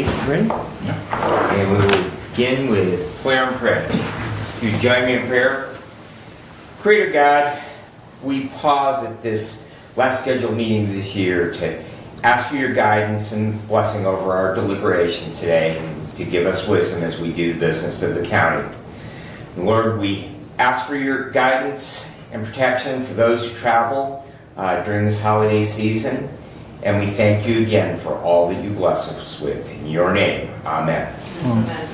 Ready? Yeah. And we will begin with prayer and prayer. You join me in prayer. Creator God, we pause at this last scheduled meeting this year to ask for your guidance and blessing over our deliberations today and to give us wisdom as we do the business of the county. And Lord, we ask for your guidance and protection for those who travel during this holiday season. And we thank you again for all that you bless us with. In your name, amen. Amen.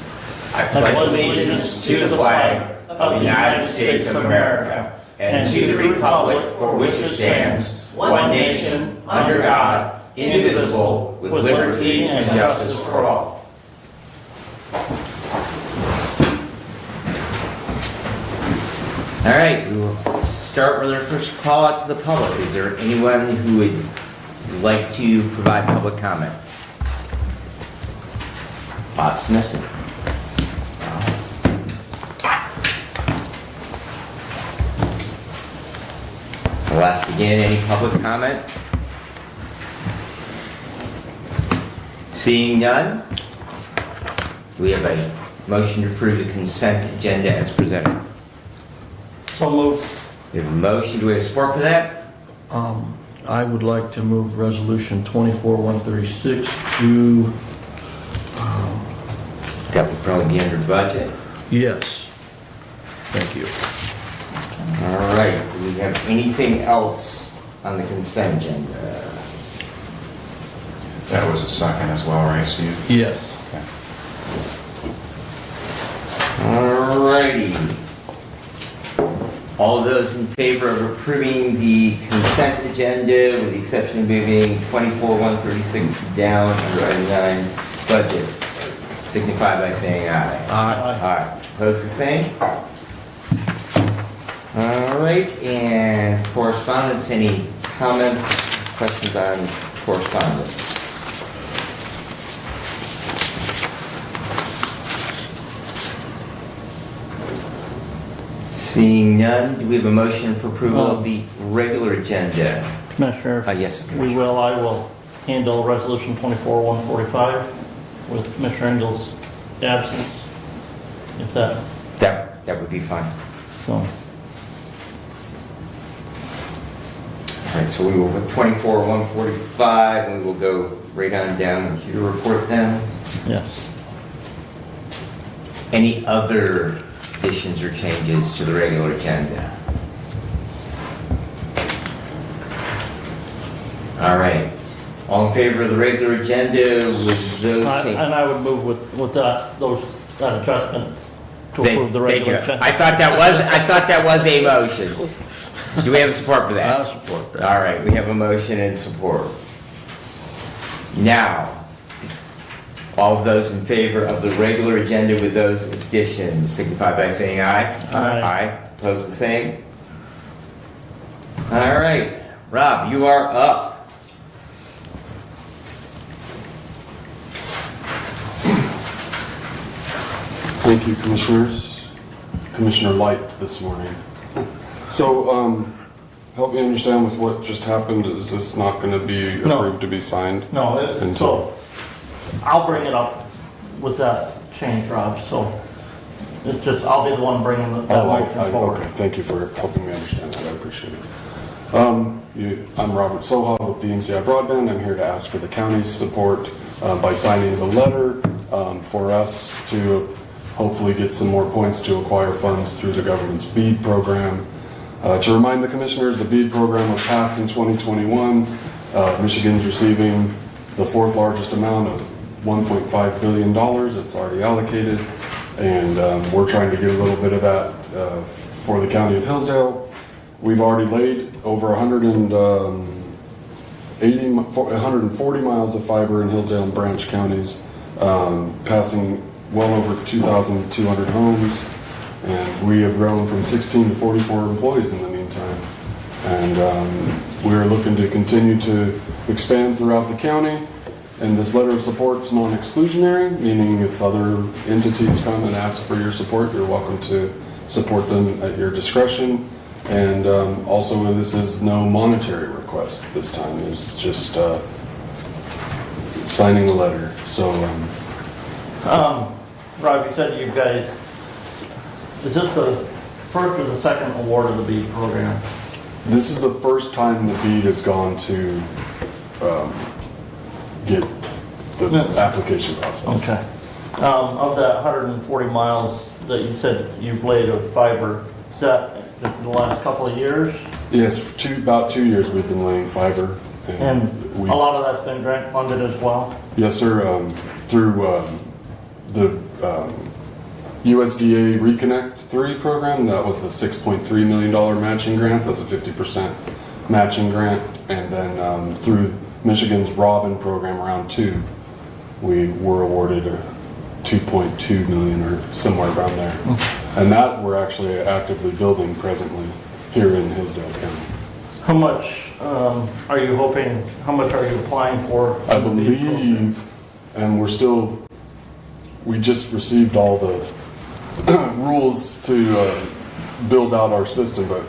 I pledge allegiance to the flag of the United States of America and to the republic for which it stands, one nation, under God, indivisible, with liberty and justice for all. All right, we will start with our first call out to the public. Is there anyone who would like to provide public comment? Bob's missing. I'll ask again, any public comment? Seeing none, do we have a motion to approve the consent agenda as presented? So moved. We have a motion. Do we have support for that? I would like to move resolution 24-136 to, That would probably be under budget. yes. Thank you. All right. Do we have anything else on the consent agenda? That was a second as well, right, Steve? Yes. All righty. All of those in favor of approving the consent agenda with the exception of moving 24-136 down under item 9 budget, signify by saying aye. Aye. Aye. Opposed the same? All right, and correspondence, any comments, questions on correspondence? Seeing none, do we have a motion for approval of the regular agenda? Commissioner, Yes, we Commissioner. will. I will handle resolution 24-145 with Commissioner Engel's absence, if that, That would be fine. so. All right, so we will put 24-145, and we will go right on down to your report then. Yes. Any other additions or changes to the regular agenda? All right. All in favor of the regular agenda with those changes? And I would move with that adjustment to approve the Thank regular you. agenda. I thought that was a motion. Do we have support for that? I'll support that. All right, we have a motion and support. Now, all of those in favor of the regular agenda with those additions signify by saying aye. Aye. Aye. Opposed the same? All right. Rob, you are up. Thank you, Commissioners. Commissioner Light this morning. So, help me understand with what just happened. Is this not going to be No. approved to be signed? No, Until- so I'll bring it up with that change, Rob, so it's just, I'll be the one bringing that motion forward. Okay, thank you for helping me understand that. I appreciate it. I'm Robert Soha with DMCI Broadband. I'm here to ask for the county's support by signing the letter for us to hopefully get some more points to acquire funds through the government's BEAD program. To remind the commissioners, the BEAD program was passed in 2021. Michigan's receiving the fourth largest amount of $1.5 billion. It's already allocated, and we're trying to get a little bit of that for the county of Hillsdale. We've already laid over 140 miles of fiber in Hillsdale and Branch counties, passing well over 2,200 homes, and we have grown from 16 to 44 employees in the meantime. And we're looking to continue to expand throughout the county. And this letter of support is non-exclusionary, meaning if other entities come and ask for your support, you're welcome to support them at your discretion. And also, this is no monetary request this time. It's just signing the letter. So, Rob, you said you guys, is this the first or the second award of the BEAD program? this is the first time the BEAD has gone to get the application process. Okay. Of that 140 miles that you said you've laid of fiber, is that in the last couple of years? Yes, about 2 years we've been laying fiber. And a lot of that's been grant funded as well? Yes, sir. Through the USDA Reconnect 3 program, that was the $6.3 million matching grant. That's a 50% matching grant. And then through Michigan's Robin program, round 2, we were awarded a 2.2 million or somewhere around there. And that we're actually actively building presently here in Hillsdale County. How much are you hoping, how much are you applying for? I believe, and we just received all the rules to build out our system, but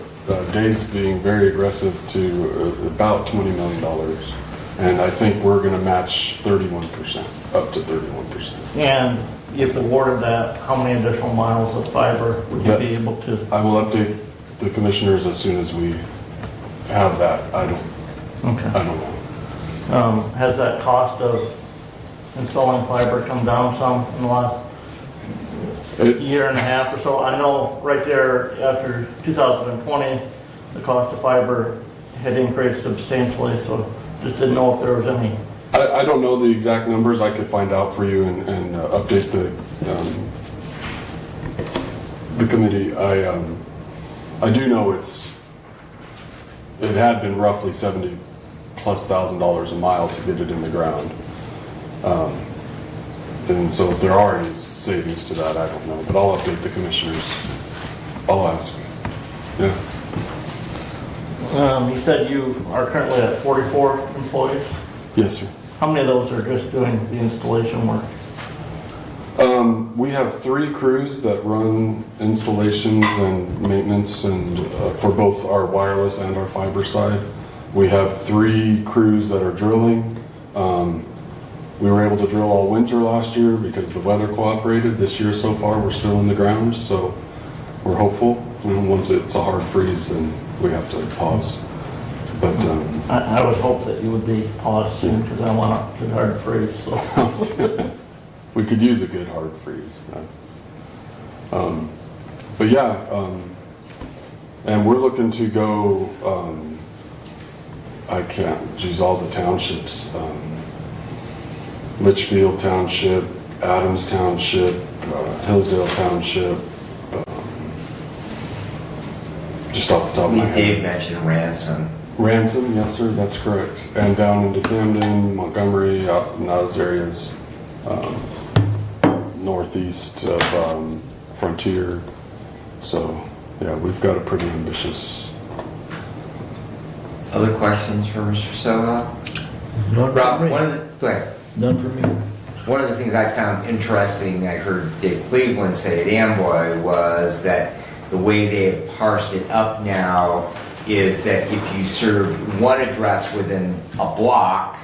Dave's being very aggressive to about $20 million. And I think we're going to match 31%, up to 31%. And if awarded that, how many additional miles of fiber would you be able to? I will update the commissioners as soon as we have that. I don't know. Has that cost of installing fiber come down some in the last year and a half or so? I know right there after 2020, the cost of fiber had increased substantially, so just didn't know if there was any. I don't know the exact numbers. I could find out for you and update the committee. I do know it had been roughly $70,000+ a mile to get it in the ground. And so if there are any savings to that, I don't know, but I'll update the commissioners. I'll ask. Yeah. You said you are currently at 44 employees. Yes, sir. How many of those are just doing the installation work? We have 3 crews that run installations and maintenance and for both our wireless and our fiber side. We have 3 crews that are drilling. We were able to drill all winter last year because the weather cooperated. This year so far we're still in the ground, so we're hopeful. And once it's a hard freeze, then we have to pause. But I would hope that you would be paused soon because I want to hard freeze. So. we could use a good hard freeze. But yeah, and we're looking to go, all the townships. Litchfield Township, Adams Township, Hillsdale Township, just off the top of my head. Dave mentioned Ransom. Ransom, yes sir, that's correct. And down into Camden, Montgomery, out in those areas, northeast of Frontier. So yeah, we've got a pretty ambitious. Other questions for Mr. Soha? Not Rob, for me. go ahead. None for me. One of the things I found interesting, I heard Dave Cleveland say at Amboy, was that the way they've parsed it up now is that if you serve one address within a block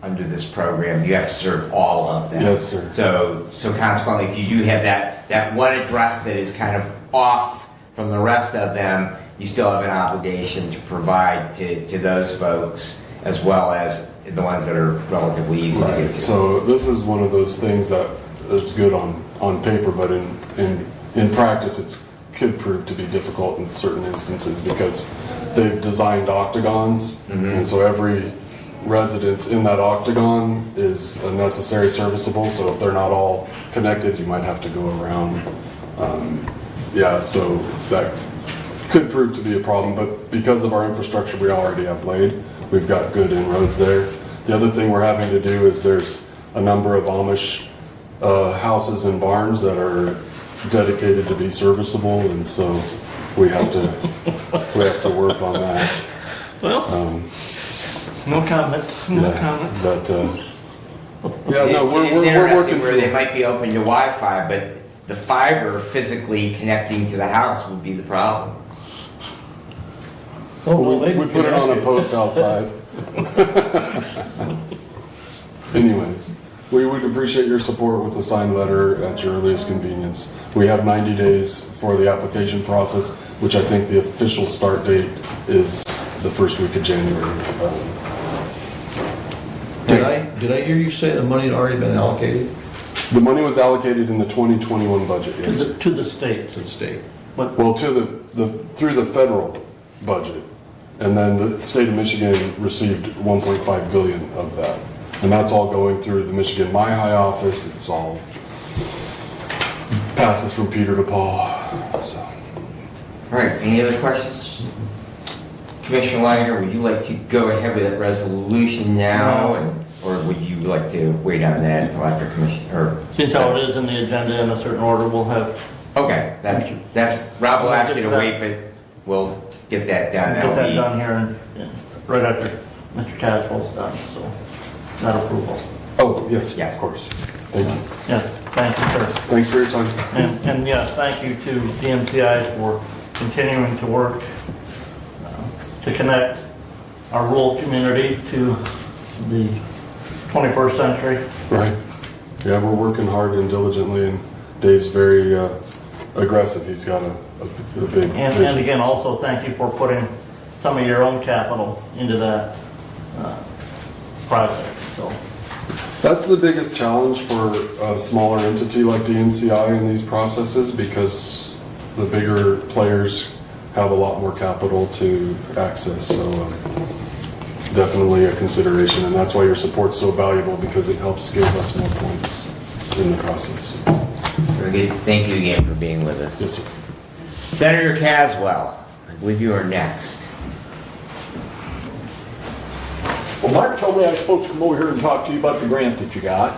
under this program, you have to serve all of them. Yes, sir. So consequently, if you do have that one address that is kind of off from the rest of them, you still have an obligation to provide to those folks as well as the ones that are relatively easy to get to. So this is one of those things that is good on paper, but in practice it could prove to be difficult in certain instances because they've designed octagons, and so every residence in that octagon is a necessary serviceable, so if they're not all connected, you might have to go around. So that could prove to be a problem, but because of our infrastructure we already have laid, we've got good inroads there. The other thing we're having to do is there's a number of Amish houses and barns that are dedicated to be serviceable, and so we have to work on that. Well, no comment. No comment. But It's we're interesting working where through. they might be open to Wi-Fi, but the fiber physically connecting to the house would be the problem. Oh, well, they We put it on a post outside. Anyways. would appreciate your support with the signed letter at your earliest convenience. We have 90 days for the application process, which I think the official start date is the first week of January. Did I hear you say the money had already been allocated The money was allocated in the 2021 budget, yes. To the state. to the state? But Well, to through the federal budget. And then the state of Michigan received 1.5 billion of that. And that's all going through the Michigan My High office. It's all passes from Peter to Paul. So. All right, any other questions? Commissioner Leiter, would you like to go ahead with that resolution now, or would you like to wait on that until after commission, or? since how it is in the agenda in a certain order, we'll have, Okay, that's, Rob will ask you to wait, but we'll get that done. get That'll that be, done here and right after Mr. Caswell's done, so, that approval. Oh, yes, Yeah. of course. Thank you. Yeah, thank you, sir. Thanks for your time. And yes, thank you to DMCI for continuing to work to connect our rural community to the 21st century. Right. Yeah, we're working hard and diligently, and Dave's very aggressive. He's got a big And vision. again, also thank you for putting some of your own capital into that project, so. That's the biggest challenge for a smaller entity like DMCI in these processes, because the bigger players have a lot more capital to access. So definitely a consideration, and that's why your support's so valuable, because it helps give us more points in the process. very good. Thank you again for being with us. Yes, sir. Senator Caswell, I believe you are next. Well, Mark told me I was supposed to come over here and talk to you about the grant that you got.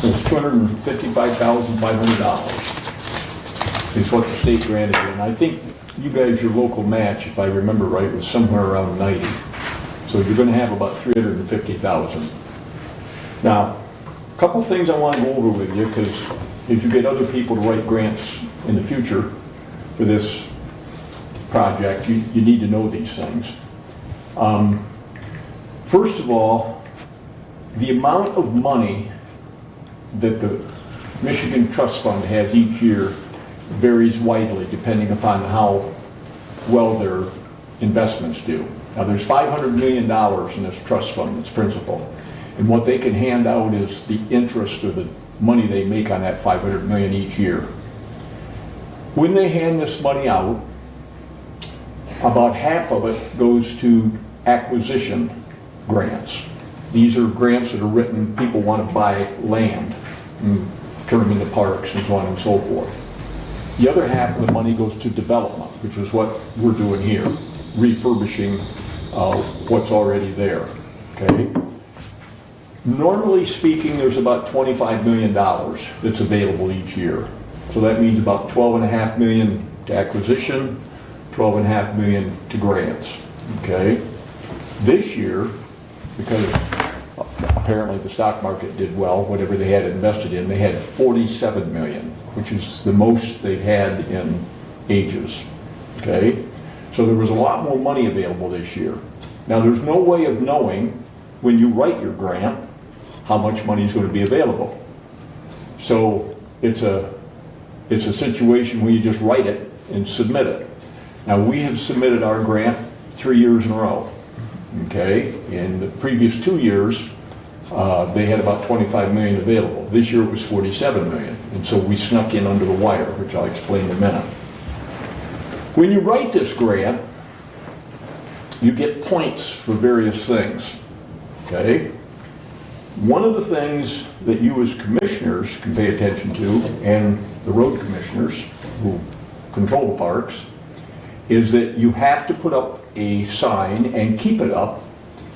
It's $255,500 is what the state granted you. And I think you guys, your local match, if I remember right, was somewhere around 90. So you're gonna have about 350,000. Now, a couple things I want to go over with you, because as you get other people to write grants in the future for this project, you need to know these things. First of all, the amount of money that the Michigan Trust Fund has each year varies widely depending upon how well their investments do. Now, there's $500 million in this trust fund, its principal, and what they can hand out is the interest or the money they make on that $500 million each year. When they hand this money out, about half of it goes to acquisition grants. These are grants that are written, people want to buy land, and turn them into parks and so on and so forth. The other half of the money goes to development, which is what we're doing here, refurbishing what's already there, okay? Normally speaking, there's about $25 million that's available each year. So that means about $12.5 million to acquisition, $12.5 million to grants, okay? This year, because apparently the stock market did well, whatever they had invested in, they had 47 million, which is the most they've had in ages, okay? So there was a lot more money available this year. Now, there's no way of knowing when you write your grant how much money is going to be available. So it's a situation where you just write it and submit it. Now, we have submitted our grant 3 years in a row, okay? In the previous 2 years, they had about 25 million available. This year it was 47 million, and so we snuck in under the wire, which I'll explain in a minute. When you write this grant, you get points for various things, okay? One of the things that you as commissioners can pay attention to, and the road commissioners who control the parks, is that you have to put up a sign and keep it up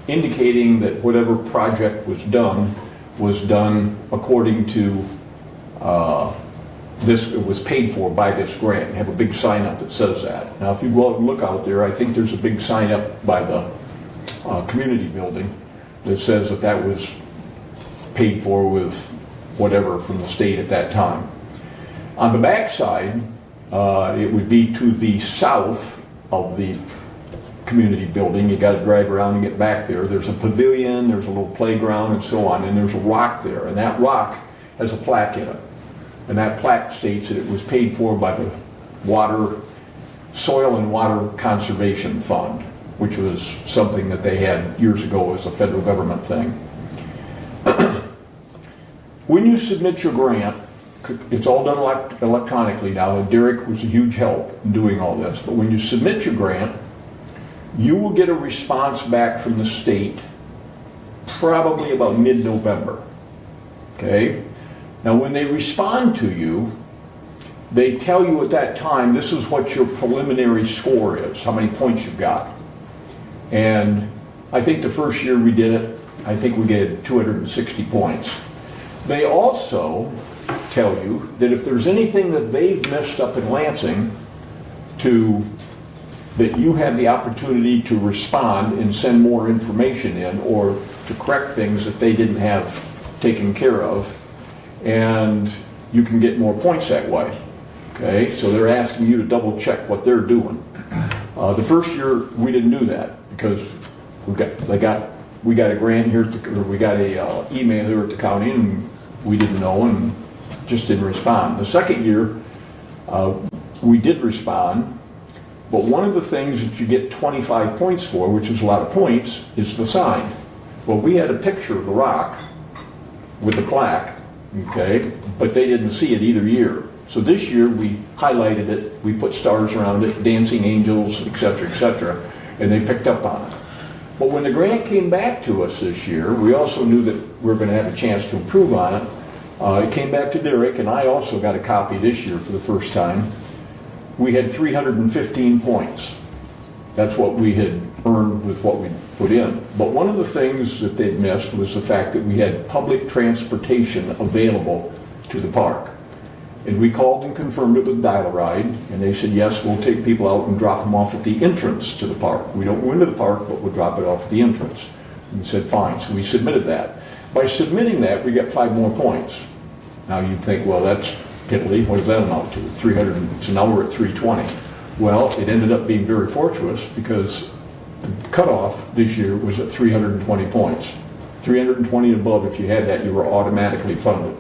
indicating that whatever project was done according to this, it was paid for by this grant. Have a big sign up that says that. Now, if you go out and look out there, I think there's a big sign up by the community building that says that that was paid for with whatever from the state at that time. On the back side, it would be to the south of the community building. You gotta drive around and get back there. There's a pavilion, there's a little playground and so on, and there's a rock there, and that rock has a plaque in it. And that plaque states that it was paid for by the Soil and Water Conservation Fund, which was something that they had years ago as a federal government thing. When you submit your grant, it's all done electronically now, and Derek was a huge help in doing all this, but when you submit your grant, you will get a response back from the state probably about mid-November, okay? Now, when they respond to you, they tell you at that time, this is what your preliminary score is, how many points you've got. And I think the first year we did it, I think we get 260 points. They also tell you that if there's anything that they've messed up in Lansing, that you have the opportunity to respond and send more information in, or to correct things that they didn't have taken care of, and you can get more points that way. Okay, so they're asking you to double check what they're doing. The first year we didn't do that because we got a grant here, we got a email here at the county, and we didn't know and just didn't respond. The second year we did respond, but one of the things that you get 25 points for, which is a lot of points, is the sign. Well, we had a picture of the rock with the plaque, okay, but they didn't see it either year. So this year we highlighted it, we put stars around it, dancing angels, etc., and they picked up on it. But when the grant came back to us this year, we also knew that we were going to have a chance to improve on it. It came back to Derek, and I also got a copy this year for the first time. We had 315 points. That's what we had earned with what we put in. But one of the things that they'd missed was the fact that we had public transportation available to the park. And we called and confirmed it with Dial-A-Ride, and they said, yes, we'll take people out and drop them off at the entrance to the park. We don't go into the park, but we'll drop it off at the entrance. And we said, fine, so we submitted that. By submitting that, we got 5 more points. Now you'd think, well, that's piddly, what does that amount to? 300, so now we're at 320. Well, it ended up being very fortuitous because the cutoff this year was at 320 points. 320 and above, if you had that, you were automatically funded.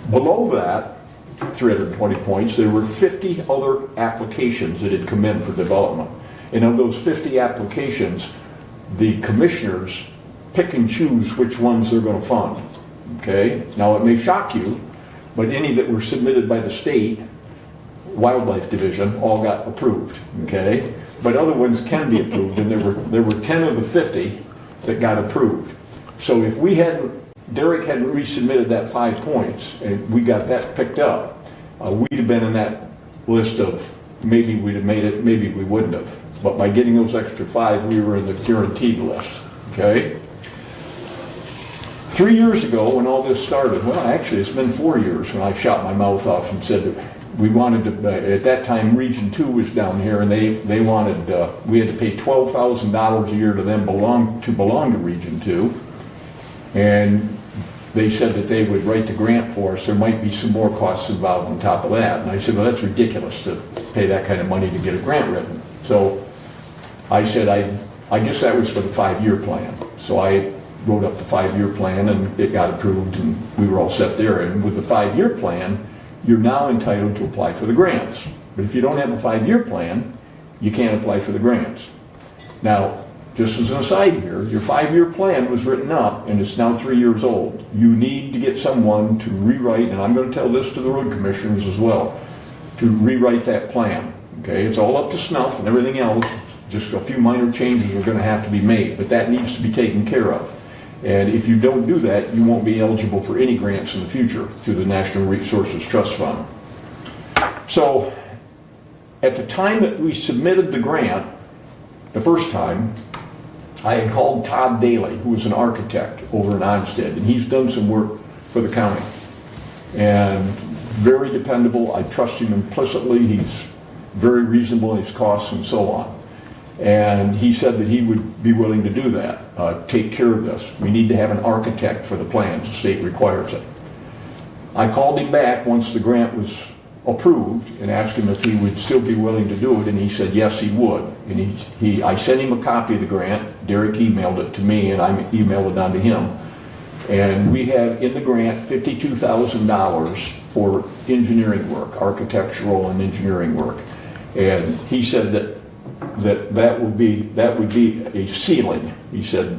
Below that, 320 points, there were 50 other applications that had come in for development. And of those 50 applications, the commissioners pick and choose which ones they're going to fund. Okay? Now it may shock you, but any that were submitted by the state wildlife division all got approved. Okay? But other ones can be approved, and there were 10 of the 50 that got approved. So if Derek hadn't resubmitted that 5 points, and we got that picked up, we'd have been in that list of maybe we'd have made it, maybe we wouldn't have. But by getting those extra 5, we were in the guaranteed list, okay? 3 years ago, when all this started, well, actually, it's been 4 years when I shot my mouth off and said that we wanted to, at that time, Region 2 was down here, and they wanted, we had to pay $12,000 a year to them to belong to Region 2. And they said that they would write the grant for us. There might be some more costs involved on top of that. And I said, well, that's ridiculous to pay that kind of money to get a grant written. So I said, I guess that was for the 5-year plan. So I wrote up the 5-year plan, and it got approved, and we were all set there. And with the 5-year plan, you're now entitled to apply for the grants. But if you don't have a 5-year plan, you can't apply for the grants. Now, just as an aside here, your 5-year plan was written up, and it's now 3 years old. You need to get someone to rewrite, and I'm going to tell this to the road commissioners as well, to rewrite that plan. Okay, it's all up to snuff and everything else. Just a few minor changes are going to have to be made, but that needs to be taken care of. And if you don't do that, you won't be eligible for any grants in the future through the National Resources Trust Fund. So, at the time that we submitted the grant, the first time, I had called Todd Daly, who was an architect over in Onstead, and he's done some work for the county. And very dependable. I trust him implicitly. He's very reasonable in his costs and so on. And he said that he would be willing to do that, take care of this. We need to have an architect for the plans. The state requires it. I called him back once the grant was approved and asked him if he would still be willing to do it, and he said yes, he would. And I sent him a copy of the grant. Derek emailed it to me, and I emailed it on to him. And we have in the grant $52,000 for engineering work, architectural and engineering work. And he said that would be a ceiling. He said,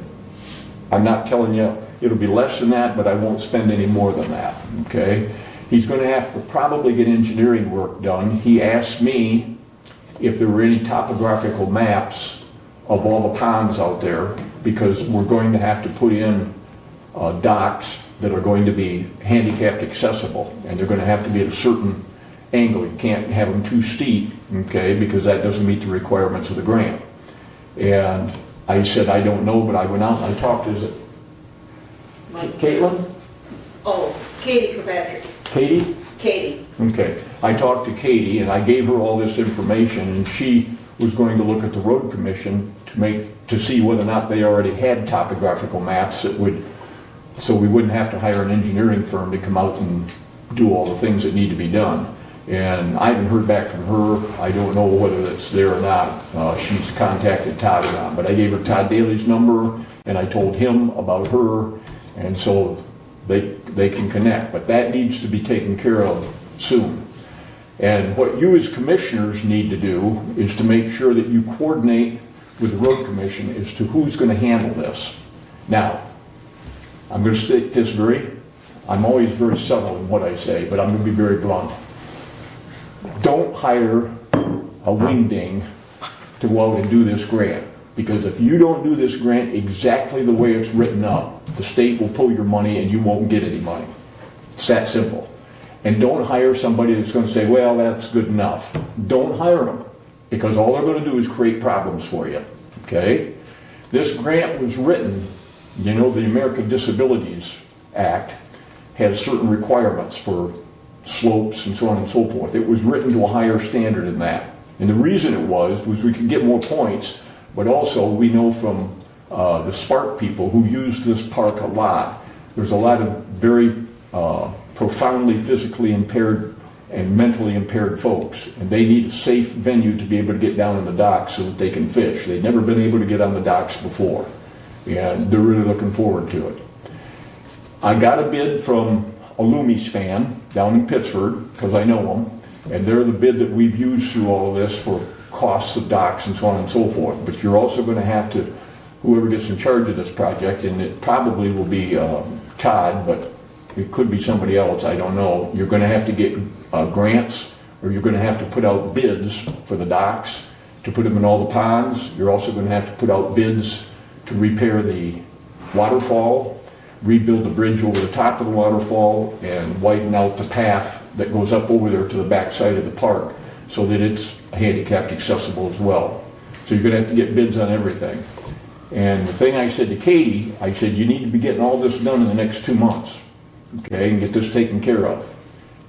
I'm not telling you it'll be less than that, but I won't spend any more than that, okay? He's going to have to probably get engineering work done. He asked me if there were any topographical maps of all the ponds out there, because we're going to have to put in docks that are going to be handicapped accessible, and they're going to have to be at a certain angle. You can't have them too steep, okay, because that doesn't meet the requirements of the grant. And I said, I don't know, but I went out and I talked to, is it Caitlin? Oh, Katie Kirkpatrick. Katie? Katie. Okay. I talked to Katie and I gave her all this information, and she was going to look at the road commission to see whether or not they already had topographical maps that would, so we wouldn't have to hire an engineering firm to come out and do all the things that need to be done. And I haven't heard back from her. I don't know whether that's there or not. She's contacted Todd or not, but I gave her Todd Daly's number and I told him about her, and so they can connect. But that needs to be taken care of soon. And what you as commissioners need to do is to make sure that you coordinate with the road commission as to who's going to handle this. Now, I'm going to state this I'm always very subtle in what I say, but I'm going to be very blunt. Don't hire a wingding to go out and do this grant, because if you don't do this grant exactly the way it's written up, the state will pull your money and you won't get any money. It's that simple. And don't hire somebody that's going to say, well, that's good enough. Don't hire them, because all they're going to do is create problems for you, okay? This grant was written, you know, the American Disabilities Act has certain requirements for slopes and so on and so forth. It was written to a higher standard than that. And the reason it was we could get more points, but also we know from the Spark people who use this park a lot, there's a lot of very profoundly physically impaired and mentally impaired folks, and they need a safe venue to be able to get down in the docks so that they can fish. They've never been able to get on the docks before, and they're really looking forward to it. I got a bid from Span down in Pittsburgh, because I know them, and they're the bid that we've used through all of this for costs of docks and so on and so forth. But you're also going to have to, whoever gets in charge of this project, and it probably will be Todd, but it could be somebody else, I don't know. You're going to have to get grants, or you're going to have to put out bids for the docks to put them in all the ponds. You're also going to have to put out bids to repair the waterfall, rebuild the bridge over the top of the waterfall, and widen out the path that goes up over there to the back side of the park so that it's handicapped accessible as well. So you're going to have to get bids on everything. And the thing I said to Katie, I said, you need to be getting all this done in the next 2 months, okay, and get this taken care of.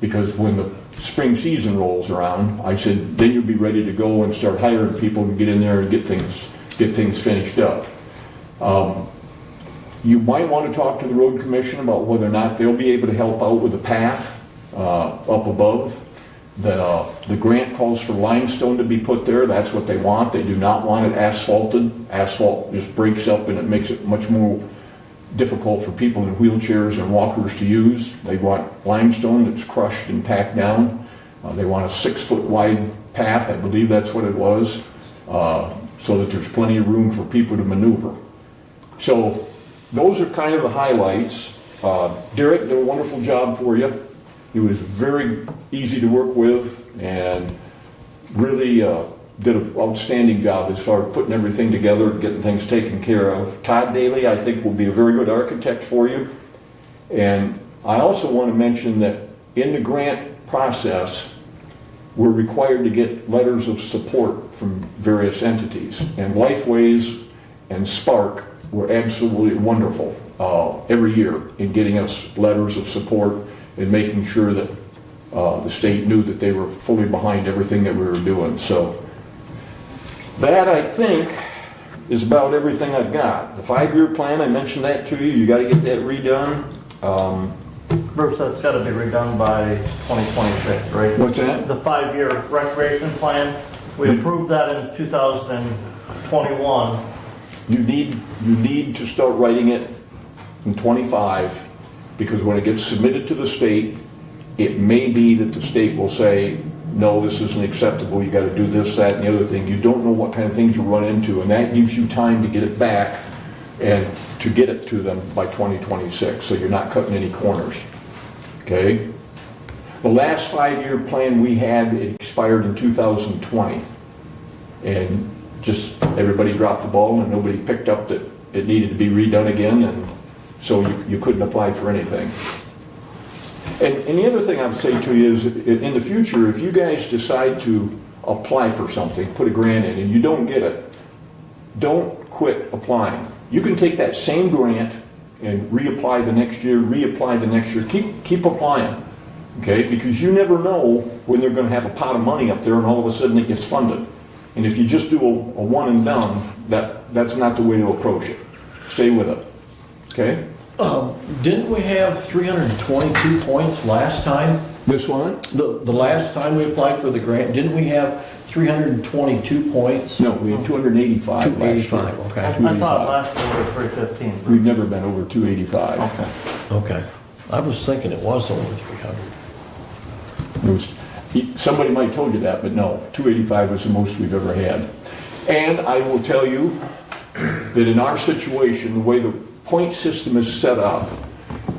Because when the spring season rolls around, I said, then you'll be ready to go and start hiring people and get in there and get things finished up. You might want to talk to the road commission about whether or not they'll be able to help out with the path up above. The grant calls for limestone to be put there. That's what they want. They do not want it asphalted. Asphalt just breaks up and it makes it much more difficult for people in wheelchairs and walkers to use. They want limestone that's crushed and packed down. They want a 6-foot wide path, I believe that's what it was, so that there's plenty of room for people to maneuver. So those are kind of the highlights. Derek did a wonderful job for you. He was very easy to work with and really did an outstanding job as far as putting everything together and getting things taken care of. Todd Daly, I think, will be a very good architect for you. And I also want to mention that in the grant process, we're required to get letters of support from various entities. And Lifeways and Spark were absolutely wonderful every year in getting us letters of support and making sure that the state knew that they were fully behind everything that we were doing. So that, I think, is about everything I've got. The 5-year plan, I mentioned that to you. You got to get that redone. Bruce, that's gotta be redone by 2026, right? What's that? The 5-year recreation plan, we approved that in 2021. You need to start writing it in '25, because when it gets submitted to the state, it may be that the state will say, no, this isn't acceptable, you gotta do this, that, and the other thing. You don't know what kind of things you run into, and that gives you time to get it back and to get it to them by 2026, so you're not cutting any corners, okay? The last 5-year plan we had, it expired in 2020, and just everybody dropped the ball and nobody picked up that it needed to be redone again, and so you couldn't apply for anything. And the other thing I would say to you is, in the future, if you guys decide to apply for something, put a grant in, and you don't get it, don't quit applying. You can take that same grant and reapply the next year, reapply the next year. Keep applying, okay? Because you never know when they're gonna have a pot of money up there and all of a sudden it gets funded. And if you just do a one and done, that's not the way to approach it. Stay with it, okay? Didn't we have 322 points last time? This one? The last time we applied for the grant, didn't we have 322 points? No, we had 285 last year. 285, I okay. thought last year was 315. We've never been over 285. Okay. Okay. I was thinking it was over 300. It was- Somebody might have told you that, but no, 285 was the most we've ever had. And I will tell you that in our situation, the way the point system is set up,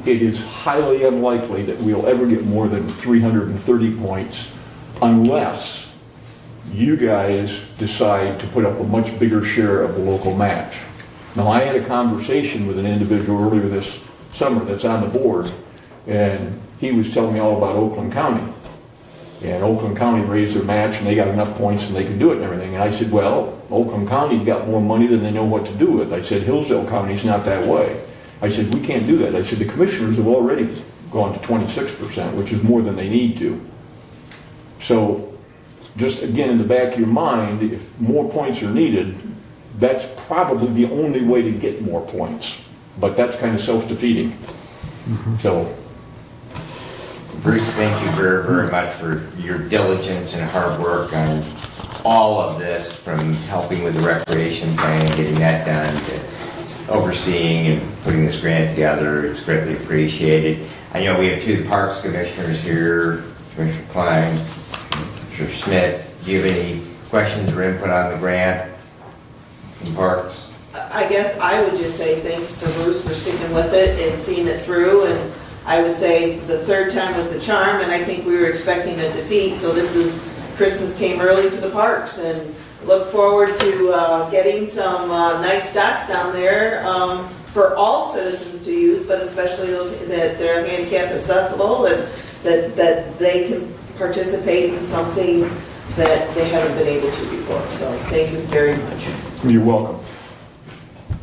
it is highly unlikely that we'll ever get more than 330 points unless you guys decide to put up a much bigger share of the local match. Now, I had a conversation with an individual earlier this summer that's on the board, and he was telling me all about Oakland County. And Oakland County raised their match and they got enough points and they can do it and everything. And I said, well, Oakland County's got more money than they know what to do with. I said, Hillsdale County's not that way. I said, we can't do that. I said, the commissioners have already gone to 26%, which is more than they need to. So, just again, in the back of your mind, if more points are needed, that's probably the only way to get more points. But that's kind of self-defeating. So, Bruce, thank you very, very much for your diligence and hard work on all of this, from helping with the recreation plan, getting that done, to overseeing and putting this grant together. It's greatly appreciated. I know we have two of the Parks Commissioners here, Commissioner Klein, Commissioner Schmidt. Do you have any questions or input on the grant from Parks? I guess I would just say thanks for Bruce for sticking with it and seeing it through, and I would say the third time was the charm, and I think we were expecting a defeat, so Christmas came early to the parks, and look forward to getting some nice docks down there for all citizens to use, but especially those that they're handicap accessible and that they can participate in something that they haven't been able to before. So thank you very much. you're welcome.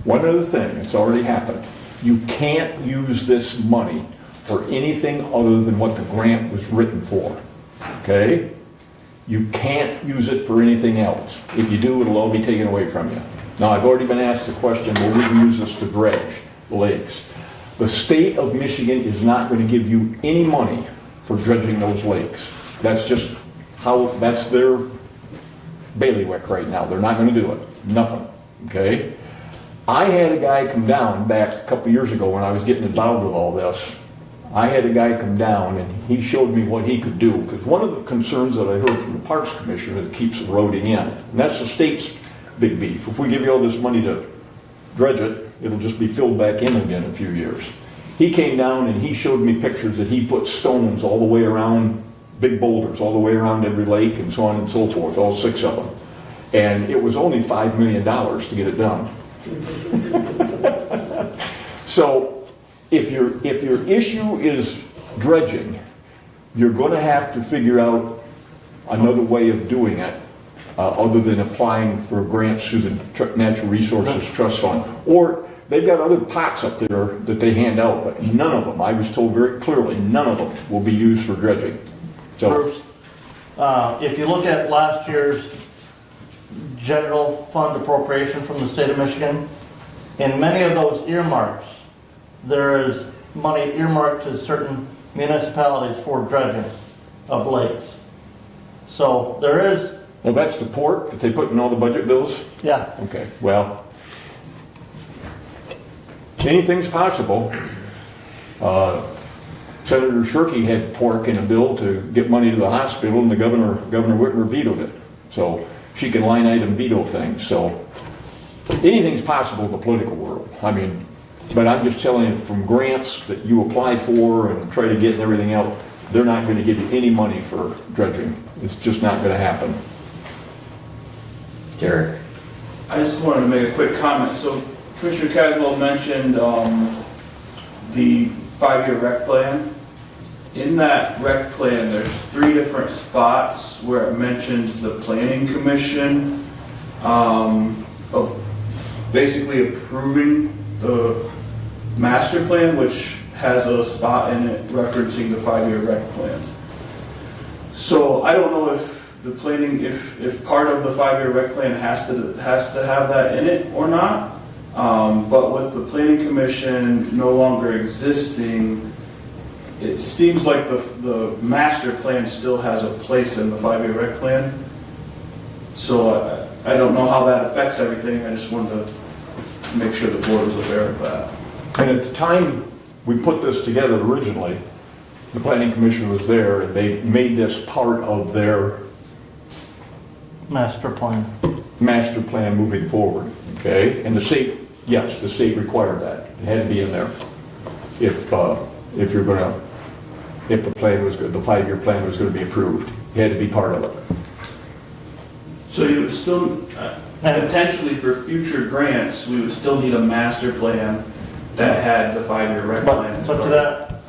One other thing, it's already happened. You can't use this money for anything other than what the grant was written for, okay? You can't use it for anything else. If you do, it'll all be taken away from you. Now, I've already been asked the question, well, we can use this to dredge the lakes. The state of Michigan is not going to give you any money for dredging those lakes. That's just that's their bailiwick right now. They're not going to do it. Nothing, okay? I had a guy come down back a couple years ago when I was getting involved with all this. I had a guy come down and he showed me what he could do, because one of the concerns that I heard from the Parks Commissioner that keeps eroding in, and that's the state's big beef. If we give you all this money to dredge it, it'll just be filled back in again in a few years. He came down and he showed me pictures that he put stones all the way around, big boulders all the way around every lake and so on and so forth, all 6 of them. And it was only $5 million to get it done. So, if your issue is dredging, you're going to have to figure out another way of doing it other than applying for grants through the Natural Resources Trust Fund. Or they've got other pots up there that they hand out, but none of them, I was told very clearly, none of them will be used for dredging. So, Bruce, if you look at last year's general fund appropriation from the state of Michigan, in many of those earmarks, there is money earmarked to certain municipalities for dredging of lakes. So there is, Well, that's the port that they put in all the budget bills? yeah, Okay, well, anything's possible. Senator Shirkey had pork in a bill to get money to the hospital, and Governor Whitmer vetoed it. So she can line item veto things, so anything's possible in the political world. I mean, but I'm just telling you, from grants that you apply for and try to get and everything else, they're not going to give you any money for dredging. It's just not going to happen. Derek? I just wanted to make a quick comment. So Commissioner Caswell mentioned the 5-year rec plan. In that rec plan, there's 3 different spots where it mentions the planning commission basically approving the master plan, which has a spot in it referencing the 5-year rec plan. So I don't know if the planning, if part of the 5-year rec plan has to have that in it or not. But with the planning commission no longer existing, it seems like the master plan still has a place in the 5-year rec plan. So I don't know how that affects everything. I just wanted to make sure the board was aware of that. And at the time we put this together originally, the planning commission was there, and they made this part of their master plan. master plan moving forward, okay? And the state, yes, the state required that. It had to be in there. If you're gonna, if the plan was good, the 5-year plan was gonna be approved, it had to be part of it. So you would still, potentially for future grants, we would still need a master plan that had the 5-year rec plan. as But to well. that,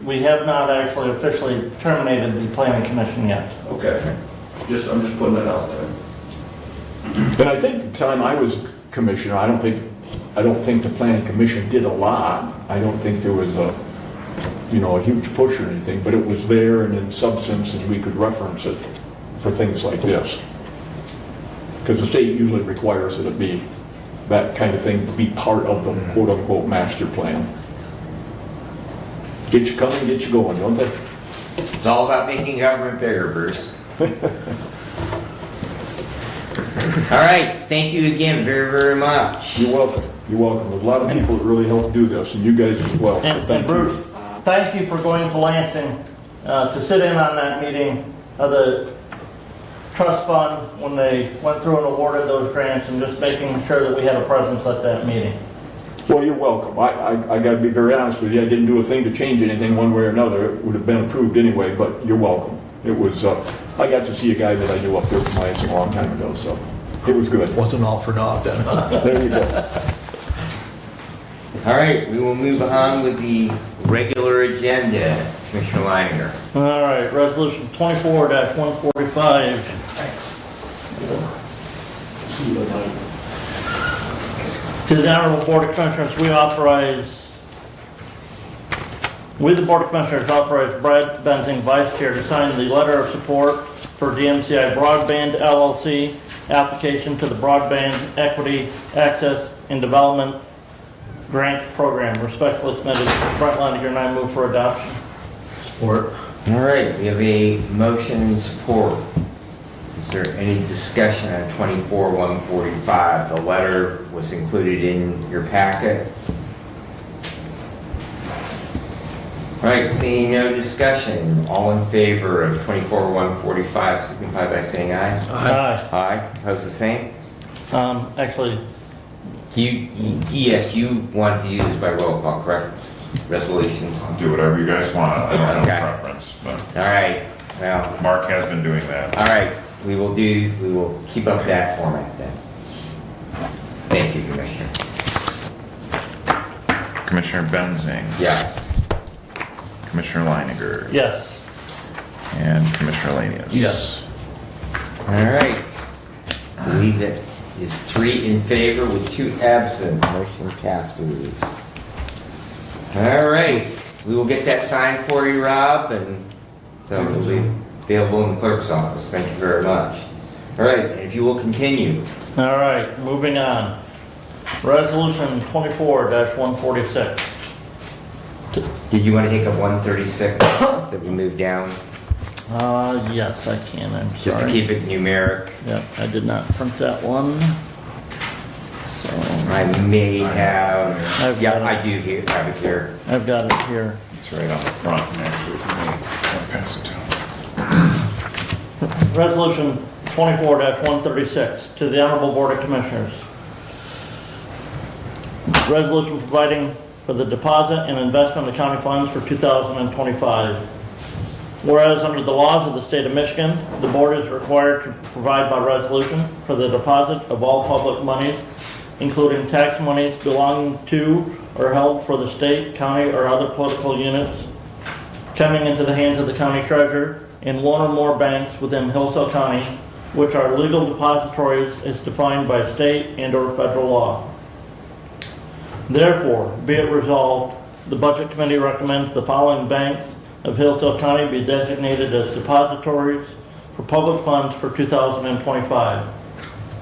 we have not actually officially terminated the planning commission yet. Okay, I'm just putting that out there. And I think the time I was commissioner, I don't think the planning commission did a lot. I don't think there was a huge push or anything, but it was there, and in substance, and we could reference it for things like this. Because the state usually requires that it be, that kind of thing, be part of the quote-unquote master plan. Get you coming, get you going, don't they? It's all about making government bigger, Bruce. All right, thank you again very, very much. You're welcome. You're welcome. There's a lot of people that really helped do this, and you guys as well, so And thank Bruce, you. thank you for going to Lansing to sit in on that meeting of the trust fund when they went through and awarded those grants, and just making sure that we had a presence at that meeting. Well, you're welcome. I got to be very honest with you. I didn't do a thing to change anything one way or another. It would have been approved anyway, but you're welcome. It was, I got to see a guy that I knew up there from Lansing a long time ago, so it was good. Wasn't all for naught then, huh? There you go. All right, we will move on with the regular agenda. Commissioner Leininger. All right, resolution 24-145. To the Honorable Board of Commissioners, we the Board of Commissioners authorize Brad Benzing, Vice Chair, to sign the letter of support for DMCI Broadband LLC application to the Broadband Equity Access and Development Grant Program. Respectfully submitted, Brent Leininger, and I move for adoption. Support. All right, we have a motion and support. Is there any discussion on 24-145? The letter was included in your packet. All right, seeing no discussion, all in favor of 24-145, signify by saying aye. Aye. Aye, opposed the same? Actually, Yes, you want to use this by roll call, correct? Resolutions? Do whatever you guys want. I don't have Okay. a preference, but All right, well, Mark has been doing that. all right, we will keep up that format then. Thank you, Commissioner. Commissioner Benzing. Yes. Commissioner Leininger. yes. And Commissioner Lanius. Yes. All right. I believe that is 3 in favor with 2 absent. Motion passes. All right. We will get that signed for you, Rob, and so it'll be available in the clerk's office. Thank you very much. All right, and if you will continue. All right, moving on. Resolution 24-146. To Did you want to take up 136 that we moved down? Yes, I can, I'm sorry. Just to keep it numeric. Yep, I did not print that one. So, I may have, I've yeah, got it. I do have it here. I've got it here. It's right on the front, actually, for me. I'll pass it to him. Resolution 24-136 to the Honorable Board of Commissioners. Resolution providing for the deposit and investment of county funds for 2025. Whereas under the laws of the state of Michigan, the board is required to provide by resolution for the deposit of all public monies, including tax monies belonging to or held for the state, county, or other political units, coming into the hands of the county treasurer in one or more banks within Hillsdale County, which are legal depositories as defined by state and/or federal law. Therefore, be it resolved, the Budget Committee recommends the following banks of Hillsdale County be designated as depositories for public funds for 2025.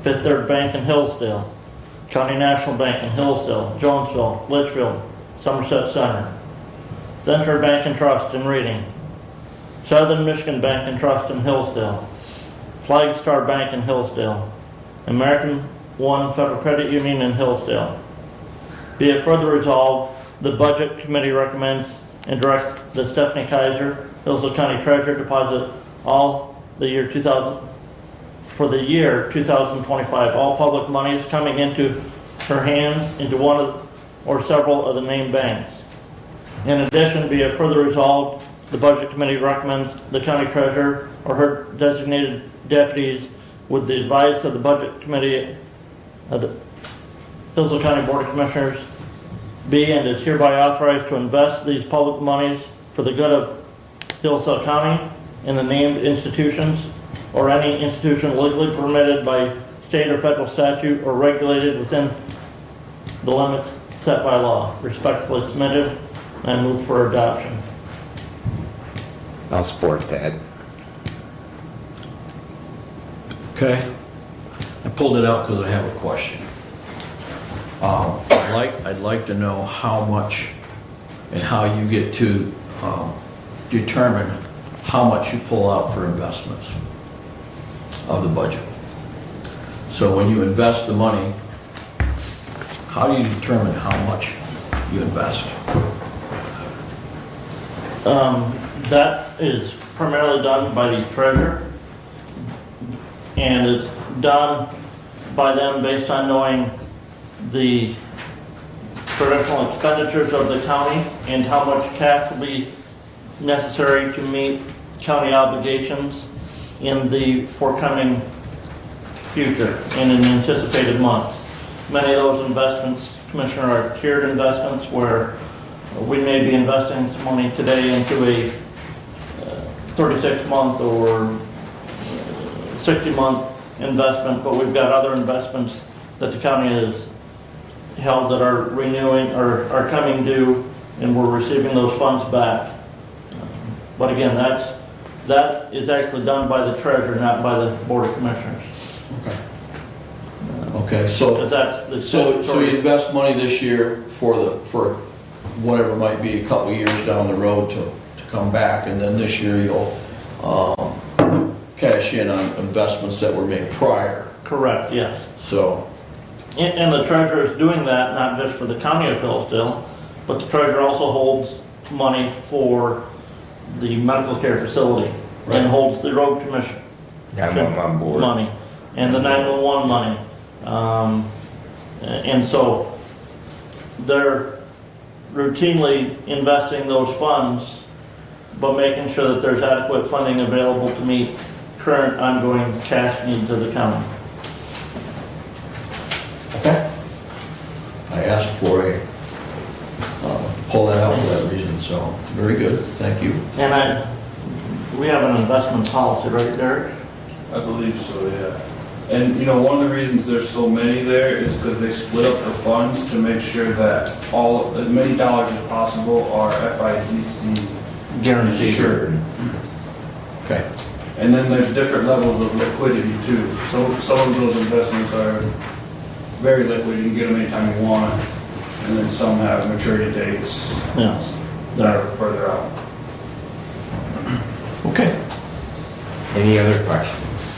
Fifth Third Bank in Hillsdale, County National Bank in Hillsdale, Jonesville, Litchfield, Somerset Center, Century Bank and Trust in Reading, Southern Michigan Bank and Trust in Hillsdale, Flagstar Bank in Hillsdale, American One Federal Credit Union in Hillsdale. Be it further resolved, the Budget Committee recommends and directs that Stephanie Kaiser, Hillsdale County Treasurer, deposit all the year 2000, for the year 2025, all public monies coming into her hands into one of or several of the named banks. In addition, be it further resolved, the Budget Committee recommends the County Treasurer or her designated deputies, with the advice of the Budget Committee of the Hillsdale County Board of Commissioners, be and is hereby authorized to invest these public monies for the good of Hillsdale County in the named institutions or any institution legally permitted by state or federal statute or regulated within the limits set by law. Respectfully submitted, and move for adoption. I'll support that. Okay. I pulled it out because I have a question. I'd like to know how much and how you get to determine how much you pull out for investments of the budget. So when you invest the money, how do you determine how much you invest? That is primarily done by the treasurer, and it's done by them based on knowing the traditional expenditures of the county and how much cash will be necessary to meet county obligations in the forthcoming future and in anticipated months. Many of those investments, Commissioner, are tiered investments where we may be investing some money today into a 36-month or 60-month investment, but we've got other investments that the county has held that are renewing or are coming due, and we're receiving those funds back. But again, that is actually done by the treasurer, not by the Board of Commissioners. Okay. Okay, so Because that's the so you invest money this year for whatever might be a couple years down the road to come back, and then this year you'll cash in on investments that were made prior. Correct, yes. So, And the treasurer is doing that not just for the county of Hillsdale, but the treasurer also holds money for the medical care facility Right. and holds the road commission I'm on board. money and the 911 money. And so they're routinely investing those funds, but making sure that there's adequate funding available to meet current ongoing cash needs of the county. okay. I asked for pull that out for that reason, so very good, thank you. And we have an investment policy, right, Derek? I believe so, yeah. And, you know, one of the reasons there's so many there is because they split up the funds to make sure that as many dollars as possible are FIDC Guaranteed. insured. Okay, And then there's different levels of liquidity too. So some of those investments are very liquid, you can get them anytime you want. And then some have maturity dates. Yes. that are further out. Okay. Any other questions?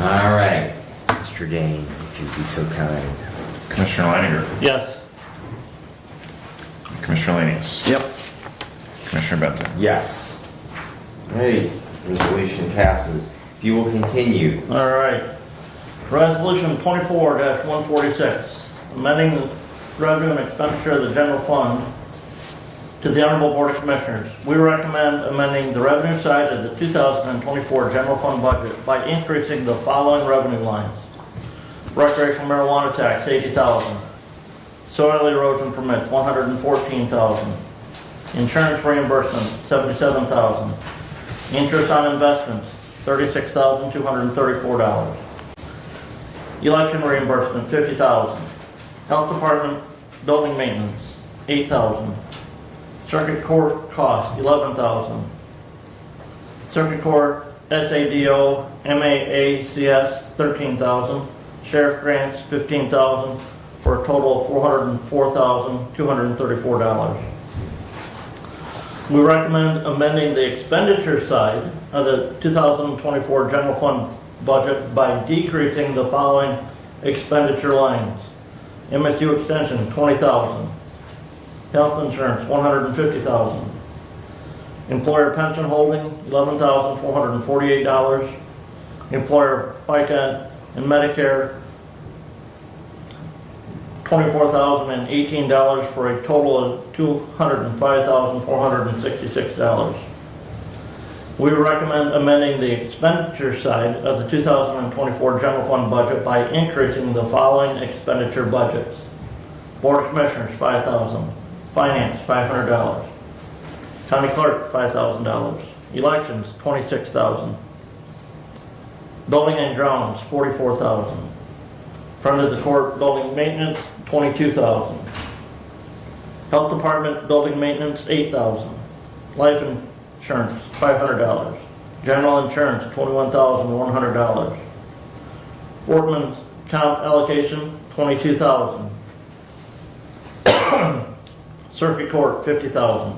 All right, Mr. Dane, if you'd be so kind. Commissioner Leininger, Yes. Commissioner Lanius, Yep. Commissioner Benton. Yes. All right, resolution passes. If you will continue. All right. Resolution 24-146, amending the revenue and expenditure of the general fund to the Honorable Board of Commissioners. We recommend amending the revenue side of the 2024 general fund budget by increasing the following revenue lines. Recreational marijuana tax, $80,000. Soil erosion permits, $114,000. Insurance reimbursement, $77,000. Interest on investments, $36,234. Election reimbursement, $50,000. Health Department building maintenance, $8,000. Circuit Court cost, $11,000. Circuit Court SADO MAACS, $13,000. Sheriff grants, $15,000, for a total of $404,234. We recommend amending the expenditure side of the 2024 general fund budget by decreasing the following expenditure lines. MSU extension, $20,000. Health insurance, $150,000. Employer pension holding, $11,448. Employer FICA and Medicare, $24,018, for a total of $205,466. We recommend amending the expenditure side of the 2024 general fund budget by increasing the following expenditure budgets. Board of Commissioners, $5,000. Finance, $500. County Clerk, $5,000. Elections, $26,000. Building and Grounds, $44,000. Front of the Court Building Maintenance, $22,000. Health Department Building Maintenance, $8,000. Life Insurance, $500. General Insurance, $21,100. Workman's Comp Allocation, $22,000. Circuit Court, $50,000.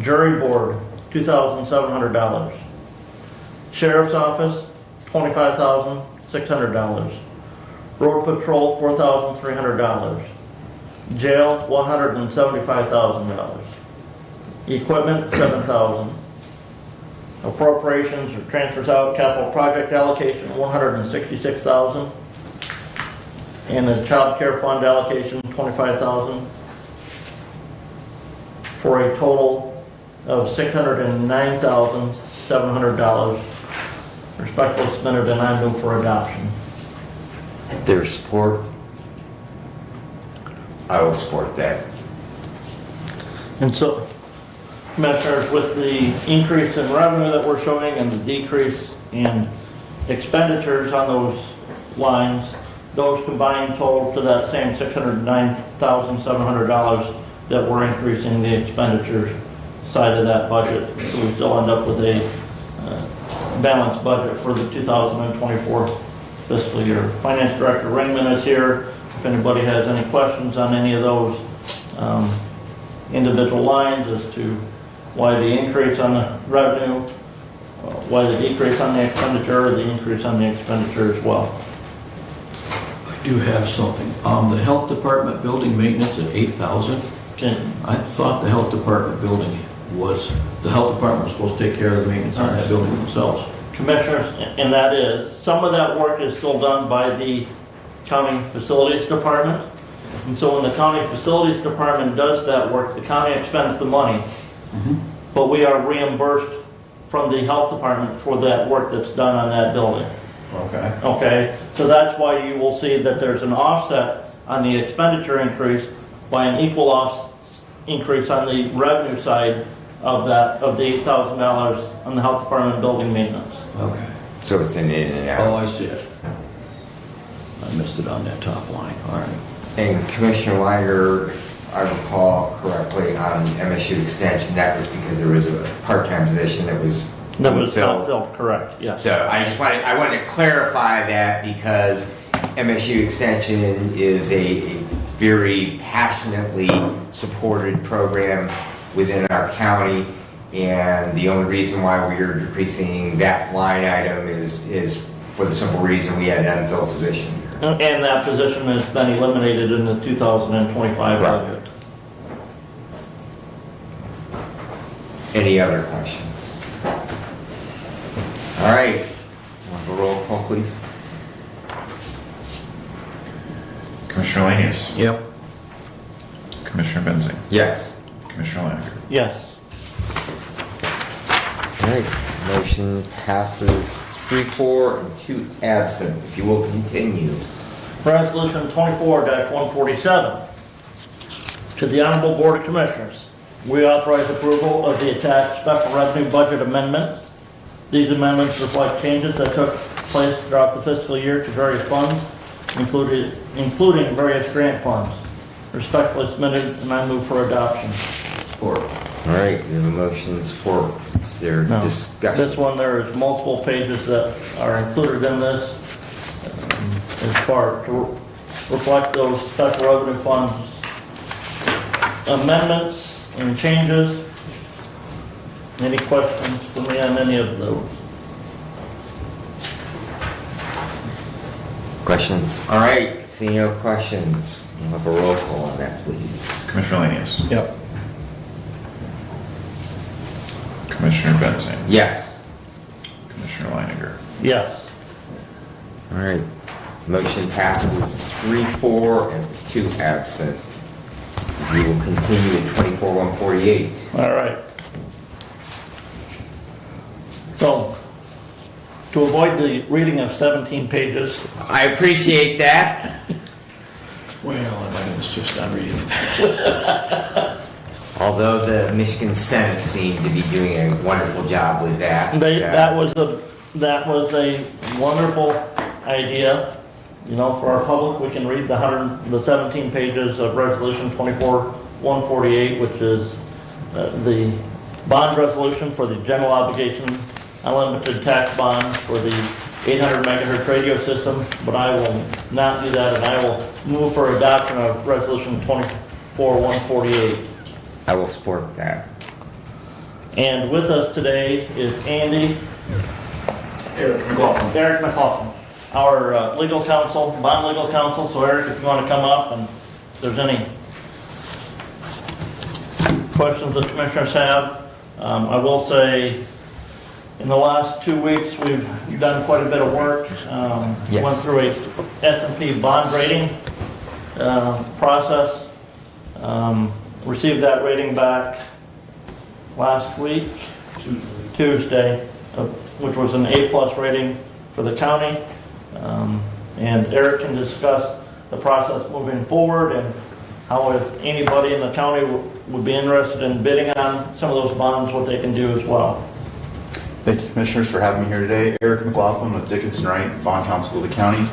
Jury Board, $2,700. Sheriff's Office, $25,600. Road Patrol, $4,300. Jail, $175,000. Equipment, $7,000. Appropriations or transfers out, capital project allocation, $166,000. And the child care fund allocation, $25,000. For a total of $609,700. Respectfully submitted and I move for adoption. There's support. I will support that. And so, Commissioners, with the increase in revenue that we're showing and the decrease in expenditures on those lines, those combined total to that same $609,700 that we're increasing the expenditures side of that budget. So we still end up with a balanced budget for the 2024 fiscal year. Finance Director Ringman is here. If anybody has any questions on any of those individual lines as to why the increase on the revenue, why the decrease on the expenditure, or the increase on the expenditure as well. I do have something. The Health Department building maintenance at $8,000. Okay. I thought the Health Department building was supposed to take care of the maintenance on that building themselves. Commissioners, and that is, some of that work is still done by the County Facilities Department. And so when the County Facilities Department does that work, the county expends the money, but we are reimbursed from the Health Department for that work that's done on that building. Okay. Okay, so that's why you will see that there's an offset on the expenditure increase by an equal increase on the revenue side of that, of the $8,000 on the Health Department building maintenance. Okay. So it's an in and Oh, out. I see it. I missed it on that top line. All right. And Commissioner Leininger, if I recall correctly, on MSU extension, that was because there was a part-time position that was That was not unfilled. filled, correct, yes. So I wanted to clarify that because MSU extension is a very passionately supported program within our county. And the only reason why we are decreasing that line item is for the simple reason we had an unfilled position. And that position has been eliminated in the 2025 Right. budget. Any other questions? All right, want a roll call, please? Commissioner Lanius. Yep. Commissioner Benzing. Yes. Commissioner Laniger. Yes. All right, motion passes 3-4 and 2 absent. If you will continue. Resolution 24-147. To the Honorable Board of Commissioners, we authorize approval of the attached special revenue budget amendments. These amendments reflect changes that took place throughout the fiscal year to various funds, including various grant funds. Respectfully submitted, and I move for adoption. Support. All right, we have a motion and support. Is there No. discussion? This one, there is multiple pages that are included in this as far to reflect those special revenue funds amendments and changes. Any questions for me on any of those? Questions? All right, seeing no questions, we'll have a roll call on that, please. Commissioner Lanius. Yep. Commissioner Benzing. Yes. Commissioner Laniger. Yes. All right, motion passes 3-4 and 2 absent. We will continue at 24-148. All right. So, to avoid the reading of 17 pages, I appreciate that. Well, I'm going to insist on reading it. Although the Michigan Senate seemed to be doing a wonderful job with that. that was a wonderful idea. You know, for our public, we can read the 17 pages of Resolution 24-148, which is the bond resolution for the general obligation unlimited tax bond for the 800 megahertz radio system, but I will not do that, and I will move for adoption of Resolution 24-148. I will support that. And with us today is Andy. Eric McLaughlin. Eric McLaughlin, our legal counsel, bond legal counsel. So Eric, if you want to come up and if there's any questions the commissioners have. I will say in the last 2 weeks, we've done quite a bit of work. Yes. Went through a S&P bond rating process. Received that rating back last week, Tuesday, which was an A+ rating for the county. And Eric can discuss the process moving forward and how, if anybody in the county would be interested in bidding on some of those bonds, what they can do as well. Thank you, Commissioners, for having me here today. Eric McLaughlin with Dickinson Wright, Bond Counsel of the County.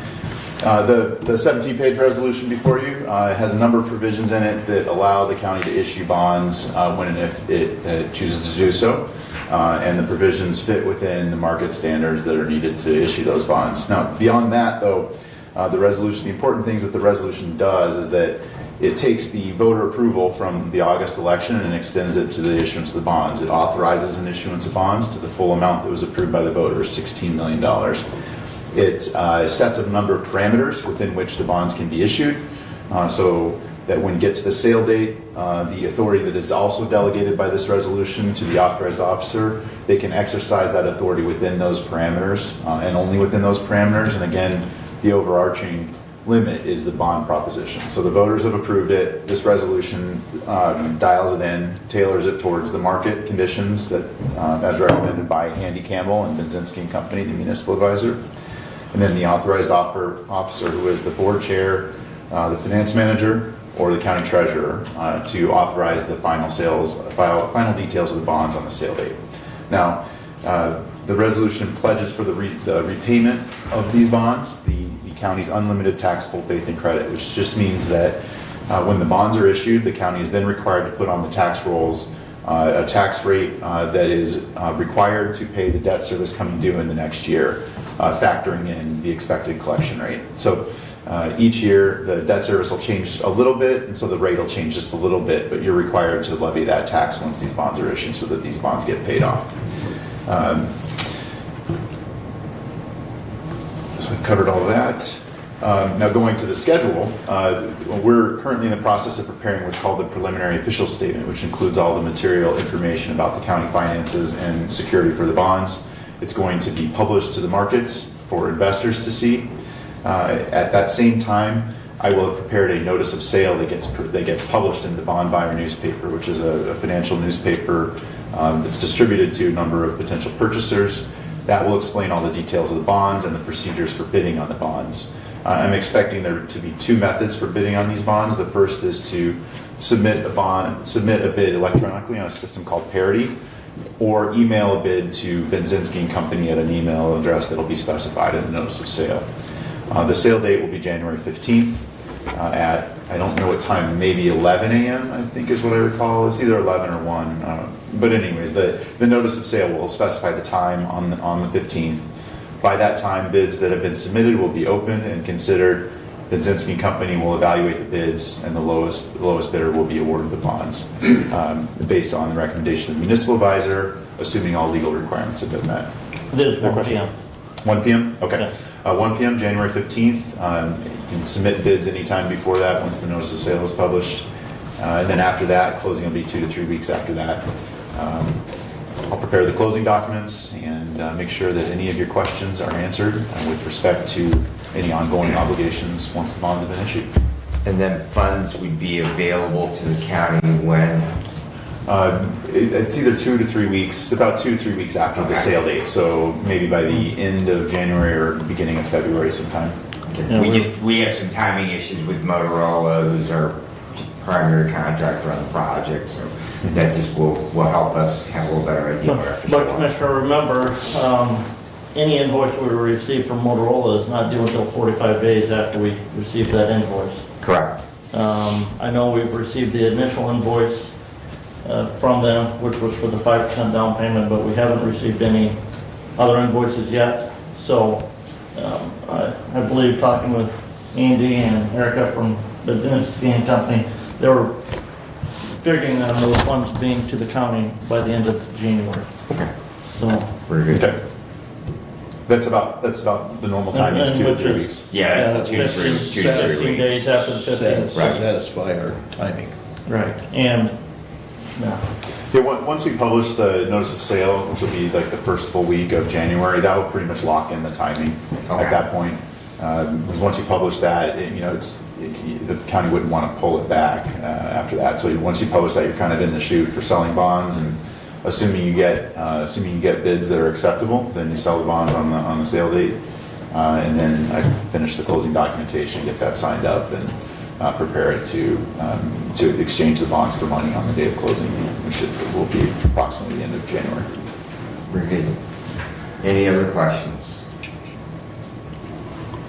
The 17-page resolution before you has a number of provisions in it that allow the county to issue bonds when and if it chooses to do so. And the provisions fit within the market standards that are needed to issue those bonds. Now, beyond that, though, the important things that the resolution does is that it takes the voter approval from the August election and extends it to the issuance of the bonds. It authorizes an issuance of bonds to the full amount that was approved by the voters, $16 million. It sets a number of parameters within which the bonds can be issued, so that when you get to the sale date, the authority that is also delegated by this resolution to the authorized officer, they can exercise that authority within those parameters and only within those parameters. And again, the overarching limit is the bond proposition. So the voters have approved it. This resolution dials it in, tailors it towards the market conditions that, as recommended by Andy Campbell and Benzinski and Company, the municipal advisor. And then the authorized officer, who is the board chair, the finance manager, or the county treasurer, to authorize the final details of the bonds on the sale date. Now, the resolution pledges for the repayment of these bonds, the county's unlimited tax full faith and credit, which just means that when the bonds are issued, the county is then required to put on the tax rolls a tax rate that is required to pay the debt service coming due in the next year, factoring in the expected collection rate. So Each year, the debt service will change a little bit, and so the rate will change just a little bit, but you're required to levy that tax once these bonds are issued so that these bonds get paid off. So I covered all of that. Now going to the schedule, we're currently in the process of preparing what's called the preliminary official statement, which includes all the material information about the county finances and security for the bonds. It's going to be published to the markets for investors to see. At that same time, I will have prepared a notice of sale that gets published in the Bond Buyer newspaper, which is a financial newspaper that's distributed to a number of potential purchasers. That will explain all the details of the bonds and the procedures for bidding on the bonds. I'm expecting there to be two methods for bidding on these bonds. The first is to submit a bid electronically on a system called Parity, or email a bid to Benzinski and Company at an email address that will be specified in the notice of sale. The sale date will be January 15th at, I don't know what time, maybe 11 a.m. I think is what I recall. It's either 11 or 1. But anyways, the notice of sale will specify the time on the 15th. By that time, bids that have been submitted will be opened and considered. Benzinski and Company will evaluate the bids, and the lowest bidder will be awarded the bonds based on the recommendation of the municipal advisor, assuming all legal requirements have been met. It is 1 p.m. 1 p.m.? Okay. Yeah. 1 p.m., January 15th. You can submit bids anytime before that once the notice of sale is published. And then after that, closing will be 2 to 3 weeks after that. I'll prepare the closing documents and make sure that any of your questions are answered with respect to any ongoing obligations once the bonds have been issued. And then funds would be available to the county when? It's either 2 to 3 weeks, about 2 to 3 weeks after the sale date. So maybe by the end of January or beginning of February sometime. Yeah, We have some timing issues with Motorola, who's our primary contractor on the project, so that just will help us have a little better idea of our official But Commissioner, remember, any invoice we receive from Motorola is not due until 45 days after we receive that invoice. Correct. I know we've received the initial invoice from them, which was for the 5% down payment, but we haven't received any other invoices yet. So I believe talking with Andy and Erica from the Benzinski and Company, they were figuring on those funds being to the county by the end of January. Okay. So, Very good. Okay. That's about the normal time is 2 to 3 weeks. Yeah, that's 2 to 3 15 weeks. days after the 15th. Right. Satisfy our timing. Right, and, yeah. Yeah, once we publish the notice of sale, which will be like the first full week of January, that will pretty much lock in the timing Okay. at that point. Because once you publish that, the county wouldn't want to pull it back after that. So once you publish that, you're kind of in the chute for selling bonds, and assuming you get bids that are acceptable, then you sell the bonds on the sale date, and then I finish the closing documentation, get that signed up, and prepare it to exchange the bonds for money on the day of closing, which will be approximately the end of January. Very good. Any other questions?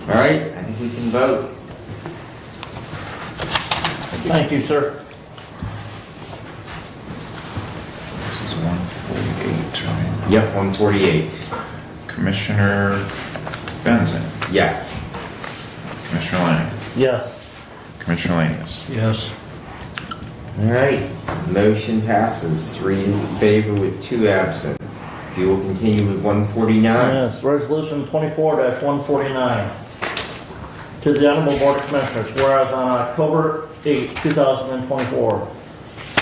All right, I think we can vote. Thank you, sir. This is 148, right? Yep, 148. Commissioner Benson, Yes. Commissioner Lanning, Yes. Commissioner Lanius. Yes. All right, motion passes 3 in favor with 2 absent. If you will continue with 149. Yes, resolution 24-149. To the Honorable Board of Commissioners, whereas on October 8, 2024,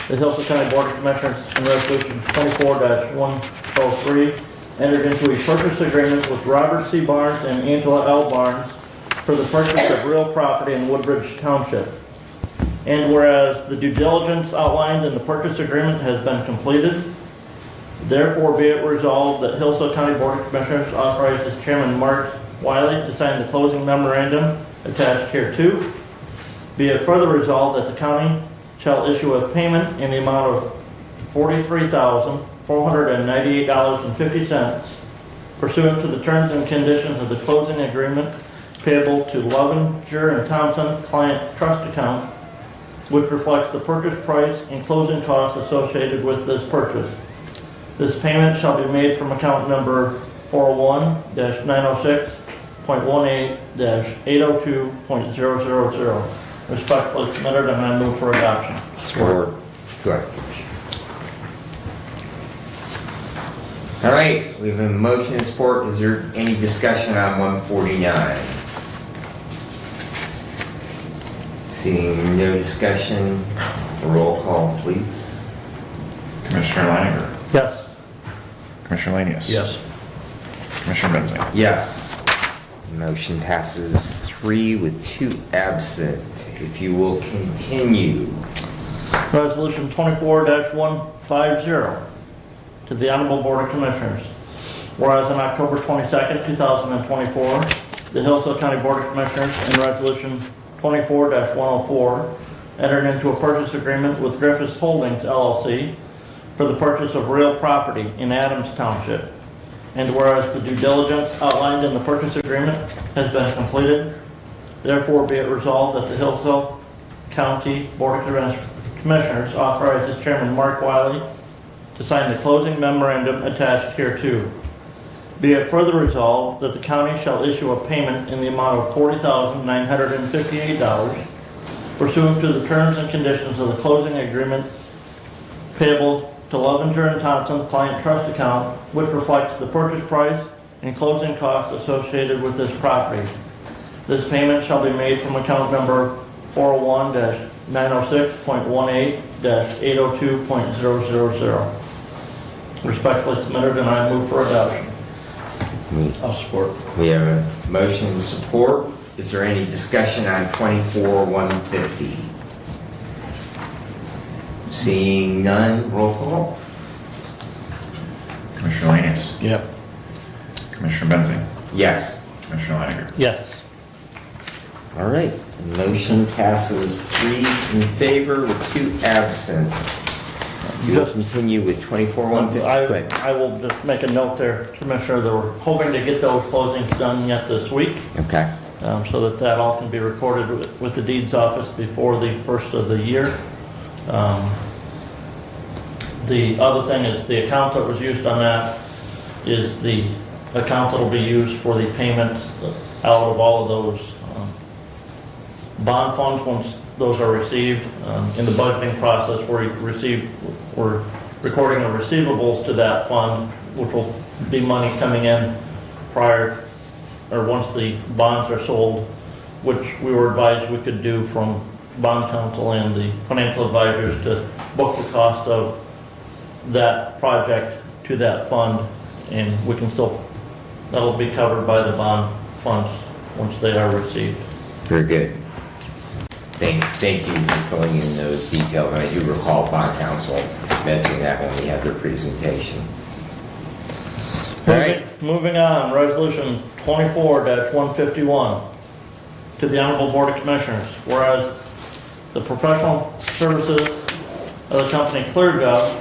the Hillsdale County Board of Commissioners in resolution 24-103 entered into a purchase agreement with Robert C. Barnes and Angela L. Barnes for the purchase of real property in Woodbridge Township. And whereas the due diligence outlined in the purchase agreement has been completed, therefore be it resolved that Hillsdale County Board of Commissioners authorizes Chairman Mark Wiley to sign the closing memorandum attached here too. Be it further resolved that the county shall issue a payment in the amount of $43,498.50 pursuant to the terms and conditions of the closing agreement payable to Lovinger and Thompson Client Trust Account, which reflects the purchase price and closing costs associated with this purchase. This payment shall be made from account number 401-906 06-802.000. Respectfully submitted, and I move for adoption. Support. Go ahead, Commissioner. All right, we have a motion and support. Is there any discussion on 149? Seeing no discussion, roll call, please. Commissioner Leininger. Yes. Commissioner Lanius. Yes. Commissioner Benzing. Yes. Motion passes 3 with 2 absent. If you will continue. Resolution 24-150 to the Honorable Board of Commissioners. Whereas on October 22nd, 2024, the Hillsdale County Board of Commissioners in Resolution 24-104 entered into a purchase agreement with Griffiths Holdings LLC for the purchase of real property in Adams Township. And whereas the due diligence outlined in the purchase agreement has been completed, therefore be it resolved that the Hillsdale County Board of Commissioners authorizes Chairman Mark Wiley to sign the closing memorandum attached hereto. Be it further resolved that the county shall issue a payment in the amount of $40,958 pursuant to the terms and conditions of the closing agreement payable to Lovinger and Thompson Client Trust Account, which reflects the purchase price and closing costs associated with this property. This payment shall be made from account number 401-906.18-802.000. Respectfully submitted, and I move for adoption. I'll support. We have a motion and support. Is there any discussion on 24-150? Seeing none, roll call. Commissioner Lanius. Yep. Commissioner Benzing. Yes. Commissioner Leininger. Yes. All right, the motion passes 3 in favor with 2 absent. You will continue with 24-150. Go ahead. I will just make a note there, Commissioner, that we're hoping to get those closings done yet this week, Okay. so that all can be recorded with the deeds office before the first of the year. The other thing is the account that was used on that is the account that will be used for the payment out of all of those bond funds once those are received. In the budgeting process, we're recording the receivables to that fund, which will be money coming in prior or once the bonds are sold, which we were advised we could do from bond counsel and the financial advisors to book the cost of that project to that fund, and we can still, that'll be covered by the bond funds once they are received. Very good. Thank you for filling in those details. And I do recall bond counsel mentioning that when we had their presentation. All right. Moving on, resolution 24-151 to the Honorable Board of Commissioners. Whereas the professional services of the company ClearGov,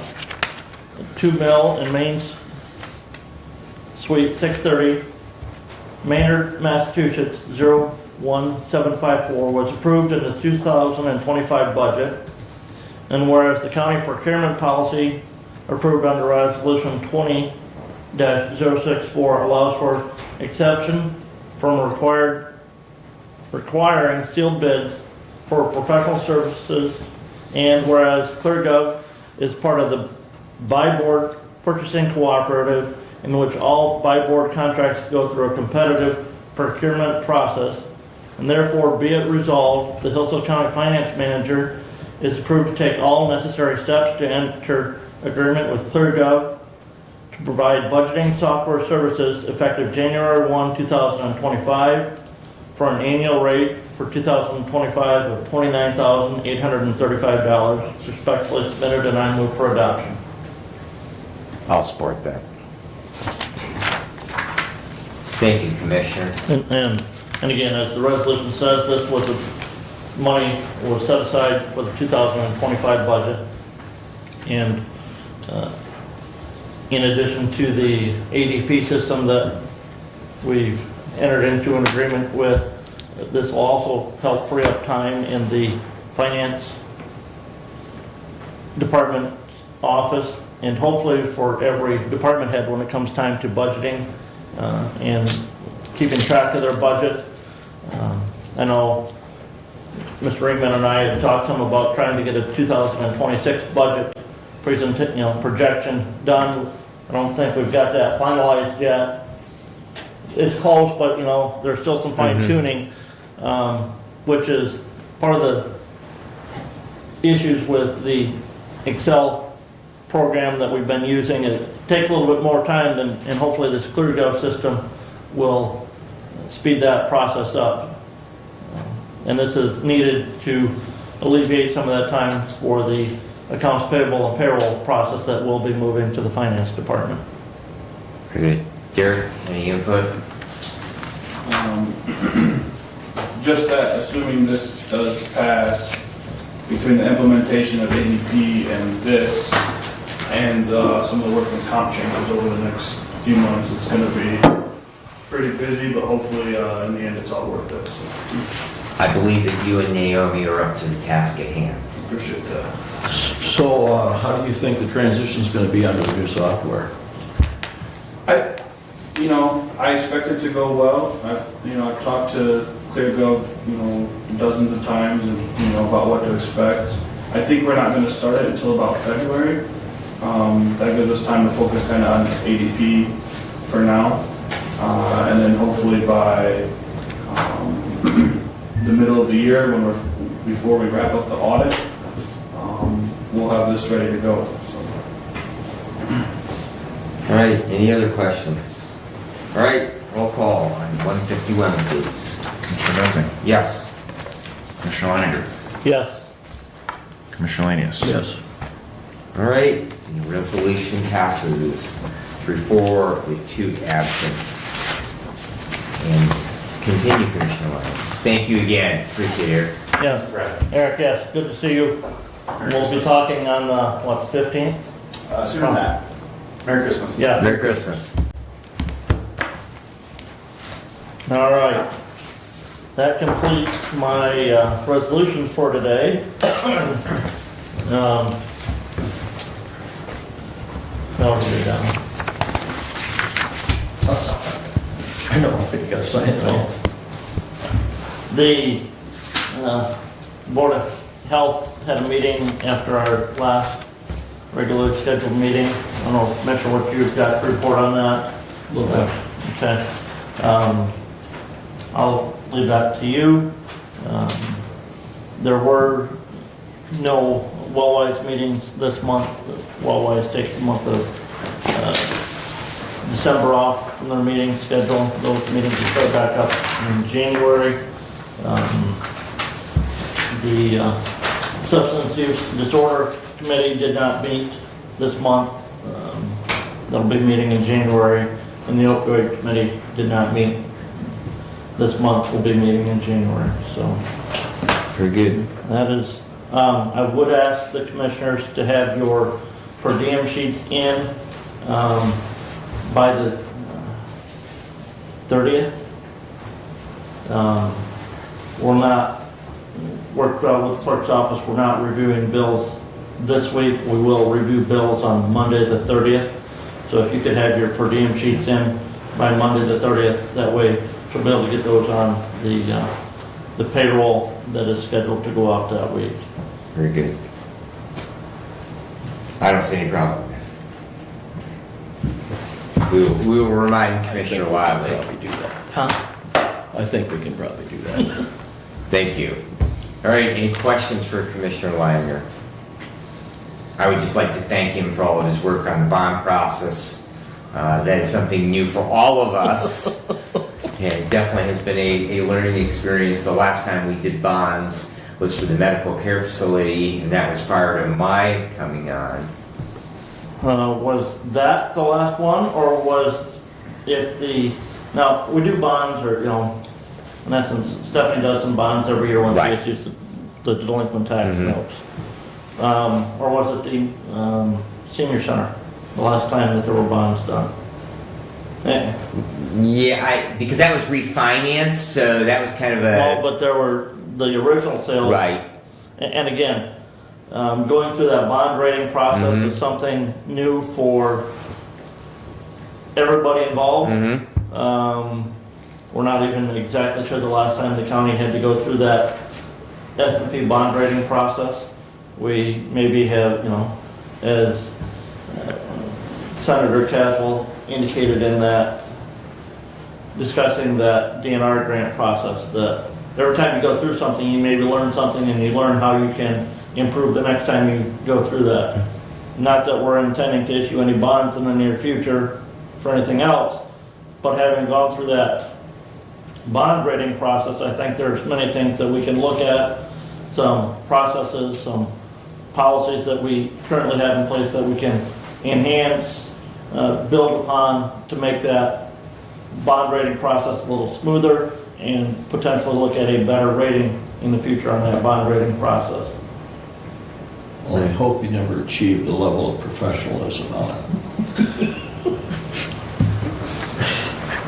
2 Mill in Maine's Suite 630, Maynard, Massachusetts 01754 was approved in the 2025 budget. And whereas the county procurement policy approved under resolution 20-064 allows for exception from requiring sealed bids for professional services, and whereas ClearGov is part of the by-board purchasing cooperative in which all by-board contracts go through a competitive procurement process, and therefore be it resolved, the Hillsdale County Finance Manager is approved to take all necessary steps to enter agreement with ClearGov to provide budgeting software services effective January 1, 2025 for an annual rate for 2025 of $29,835. Respectfully submitted, and I move for adoption. I'll support that. Thank you, Commissioner. And again, as the resolution says, this was the money was set aside for the 2025 budget. And in addition to the ADP system that we've entered into an agreement with, this will also help free up time in the finance department office, and hopefully for every department head when it comes time to budgeting. And keeping track of their budget. I know Mr. Ringman and I had talked to him about trying to get a 2026 budget projection done. I don't think we've got that finalized yet. It's close, but there's still some fine tuning, which is part of the issues with the Excel program that we've been using. It takes a little bit more time and hopefully this ClearGov system will speed that process up. And this is needed to alleviate some of that time for the accounts payable and payroll process that will be moving to the finance department. Very good. Derek, any input? Just that, assuming this does pass, between the implementation of ADP and this, and some of the workman's comp changes over the next few months, it's going to be pretty busy, but hopefully in the end it's all worth it. So, I believe that you and Naomi are up to the task at hand. appreciate that. So how do you think the transition's going to be under the new software? I expect it to go well. I've talked to ClearGov, dozens of times and, about what to expect. I think we're not going to start it until about February. That gives us time to focus kind of on ADP for now. And then hopefully by the middle of the year, before we wrap up the audit, we'll have this ready to go. So. All right, any other questions? All right, roll call on 151, please. Commissioner Benzing? Yes. Commissioner Leininger? Yes. Commissioner Lanius? Yes. All right, the resolution passes 3-4 with 2 absent. And continue, Commissioner Lyon. Thank you again, appreciate it, Eric. Yes. Eric, yes, good to see you. We'll be talking on, the 15th? Sooner than that. Merry Christmas. Yeah. Merry Christmas. All right. That completes my resolutions for today. That'll be done. I know, but you got to sign it though. The Board of Health had a meeting after our last regularly scheduled meeting. I don't know, Commissioner, what you've got to report on that? A little bit. Okay. I'll leave that to you. There were no Wellwise meetings this month. Wellwise takes the month of December off from their meeting schedule. Those meetings will start back up in January. The Substance Use Disorder Committee did not meet this month. They'll be meeting in January. And the Opioid Committee did not meet this month. We'll be meeting in January. So Very good. that is, I would ask the commissioners to have your per diem sheets in by the 30th. We're not, worked out with the clerk's office, we're not reviewing bills this week. We will review bills on Monday the 30th. So if you could have your per diem sheets in by Monday the 30th, that way she'll be able to get those on the payroll that is scheduled to go out that week. Very good. I don't see any problem with that. We will remind Commissioner Wiley. Probably do that. I think we can probably do that. Thank you. All right, any questions for Commissioner Leininger? I would just like to thank him for all of his work on the bond process. That is something new for all of us. And it definitely has been a learning experience. The last time we did bonds was for the medical care facility, and that was prior to my coming on. Was that the last one, or was it now, we do bonds, or, in essence, Stephanie does some bonds every year when Right. she issues the delinquent tax notes. Or was it the senior center, the last time that there were bonds done? Yeah, because that was refinanced, so that was kind of Well, a... but there were the original sales. Right. And again, going through that bond rating process Mhm. is something new for everybody involved. Mhm. We're not even exactly sure the last time the county had to go through that S&P bond rating process. We maybe have, as Senator Caswell indicated in that, discussing that DNR grant process, that every time you go through something, you maybe learn something and you learn how you can improve the next time you go through that. Not that we're intending to issue any bonds in the near future for anything else, but having gone through that bond rating process, I think there's many things that we can look at, some processes, some policies that we currently have in place that we can enhance, build upon to make that bond rating process a little smoother and potentially look at a better rating in the future on that bond rating process. Well, I hope you never achieve the level of professionalism on it.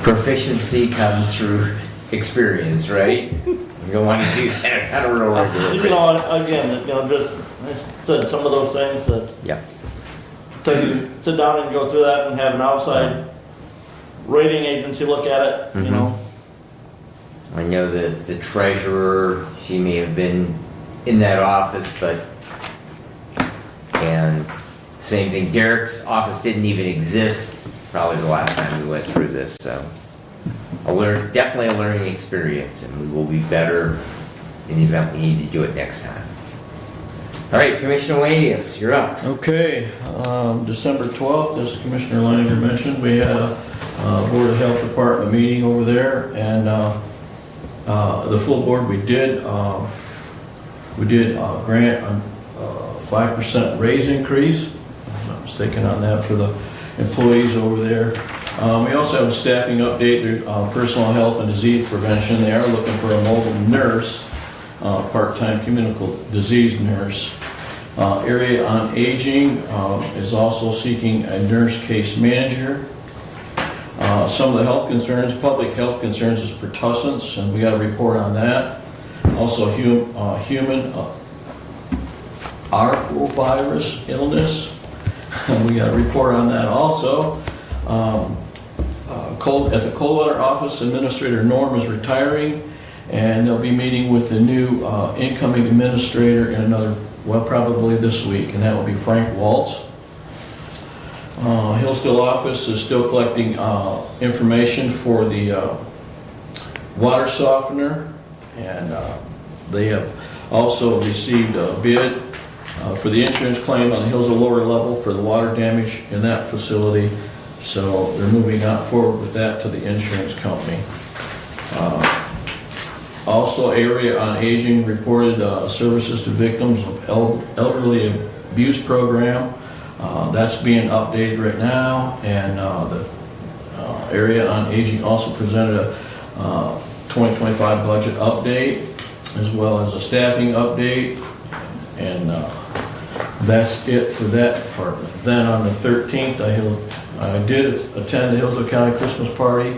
Proficiency comes through experience, right? You don't want to do that on a real regular basis. Again, just, I said some of those things that Yeah. sit down and go through that and have an outside rating agency look at it, I know that the treasurer, she may have been in that office, and same thing, Derek's office didn't even exist probably the last time we went through this, so definitely a learning experience, and we will be better in the event we need to do it next time. All right, Commissioner Lanius, you're up. Okay, December 12th, as Commissioner Leininger mentioned, we had a Board of Health Department meeting over there, and the full board, we did grant a 5% raise increase, if I'm not mistaken on that, for the employees over there. We also have a staffing update, personal health and disease prevention. They are looking for a mobile nurse, part-time communicable disease nurse. Area on Aging is also seeking a nurse case manager. Some of the health concerns, public health concerns is pertussence, and we got a report on that. Also human arbovirus illness, and we got a report on that also. At the Coldwater office, Administrator Norm is retiring, and they'll be meeting with the new incoming administrator in probably this week, and that will be Frank Waltz. Hillsdale office is still collecting information for the water softener, and they have also received a bid for the insurance claim on the Hillsdale lower level for the water damage in that facility. So they're moving forward with that to the insurance company. Also, Area on Aging reported services to victims of elderly abuse program. That's being updated right now, and the Area on Aging also presented a 2025 budget update, as well as a staffing update, and that's it for that department. Then on the 13th, I did attend the Hillsdale County Christmas party.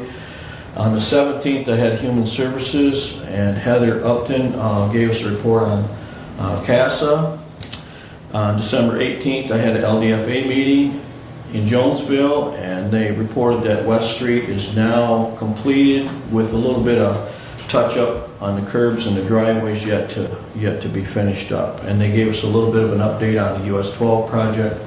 On the 17th, I had Human Services, and Heather Upton gave us a report on CASA. On December 18th, I had an LDFA meeting in Jonesville, and they reported that West Street is now completed with a little bit of touch-up on the curbs and the driveways yet to be finished up. And they gave us a little bit of an update on the US 12 project.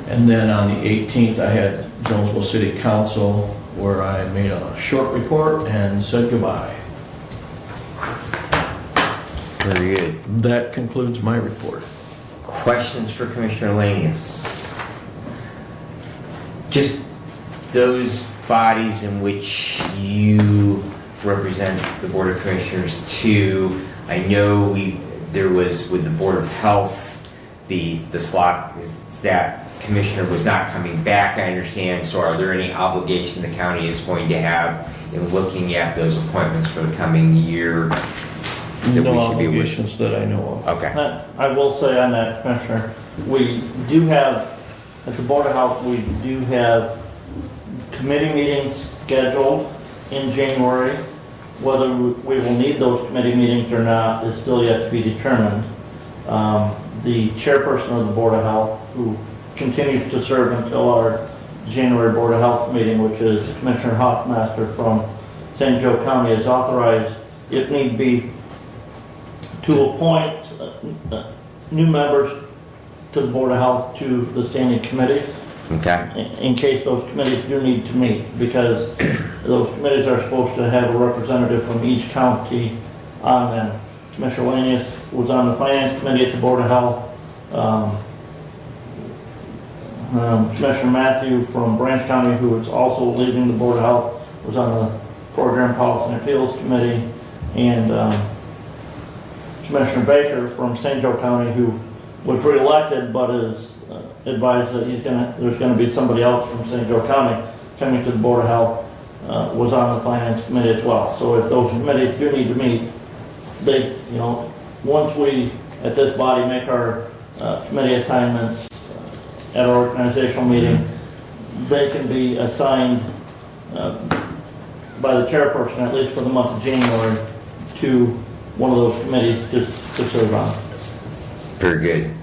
And then on the 18th, I had Jonesville City Council, where I made a short report and said goodbye. Very good. That concludes my report. Questions for Commissioner Lanius? Just those bodies in which you represent the Board of Commissioners too. I know there was with the Board of Health, the slot that commissioner was not coming back, I understand. So are there any obligation the county is going to have in looking at those appointments for the coming year? No obligations that I know of. Okay. I will say on that, Commissioner, we do have, at the Board of Health, we do have committee meetings scheduled in January. Whether we will need those committee meetings or not is still yet to be determined. The chairperson of the Board of Health, who continues to serve until our January Board of Health meeting, which is Commissioner Hoffmaster from St. Joe County is authorized, if need be, to appoint new members to the Board of Health to the standing committees Okay. in case those committees do need to meet, because those committees are supposed to have a representative from each county on them. Commissioner Lanius was on the Finance Committee at the Board of Health. Commissioner Matthew from Branch County, who is also leaving the Board of Health, was on the Program Policy and Appeals Committee. And Commissioner Baker from St. Joe County, who was reelected but is advised that there's going to be somebody else from St. Joe County coming to the Board of Health, was on the Finance Committee as well. So if those committees do need to meet, they, once we at this body make our committee assignments at our organizational meeting, they can be assigned by the chairperson, at least for the month of January, to one of those committees to serve on. Very good.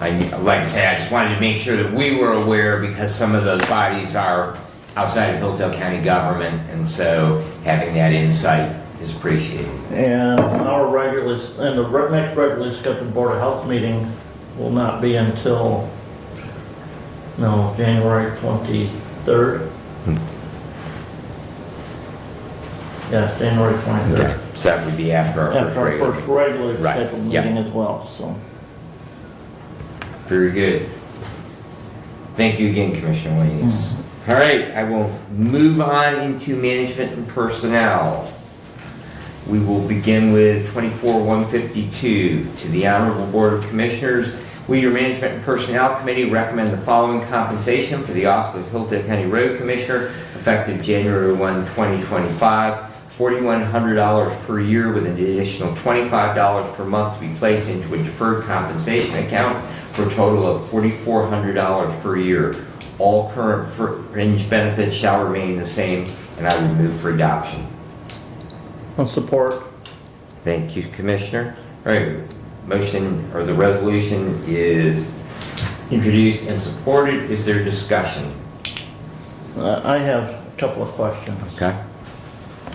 Like I said, I just wanted to make sure that we were aware, because some of those bodies are outside of Hillsdale County government, and so having that insight is appreciated. And the next regularly scheduled Board of Health meeting will not be until, January 23rd. Yes, January 23rd. Okay. So that would be after our After our regular first regularly Right. scheduled Yep. meeting as well, so. Very good. Thank you again, Commissioner Williams. All right, I will move on into management and personnel. We will begin with 24-152. To the Honorable Board of Commissioners, we, your Management and Personnel Committee, recommend the following compensation for the Office of Hillsdale County Road Commissioner, effective January 1, 2025. $4,100 per year with an additional $25 per month to be placed into a deferred compensation account for a total of $4,400 per year. All current fringe benefits shall remain the same, and I will move for adoption. I'll support. Thank you, Commissioner. All right, motion or the resolution is introduced and supported. Is there discussion? I have a couple of questions. Okay.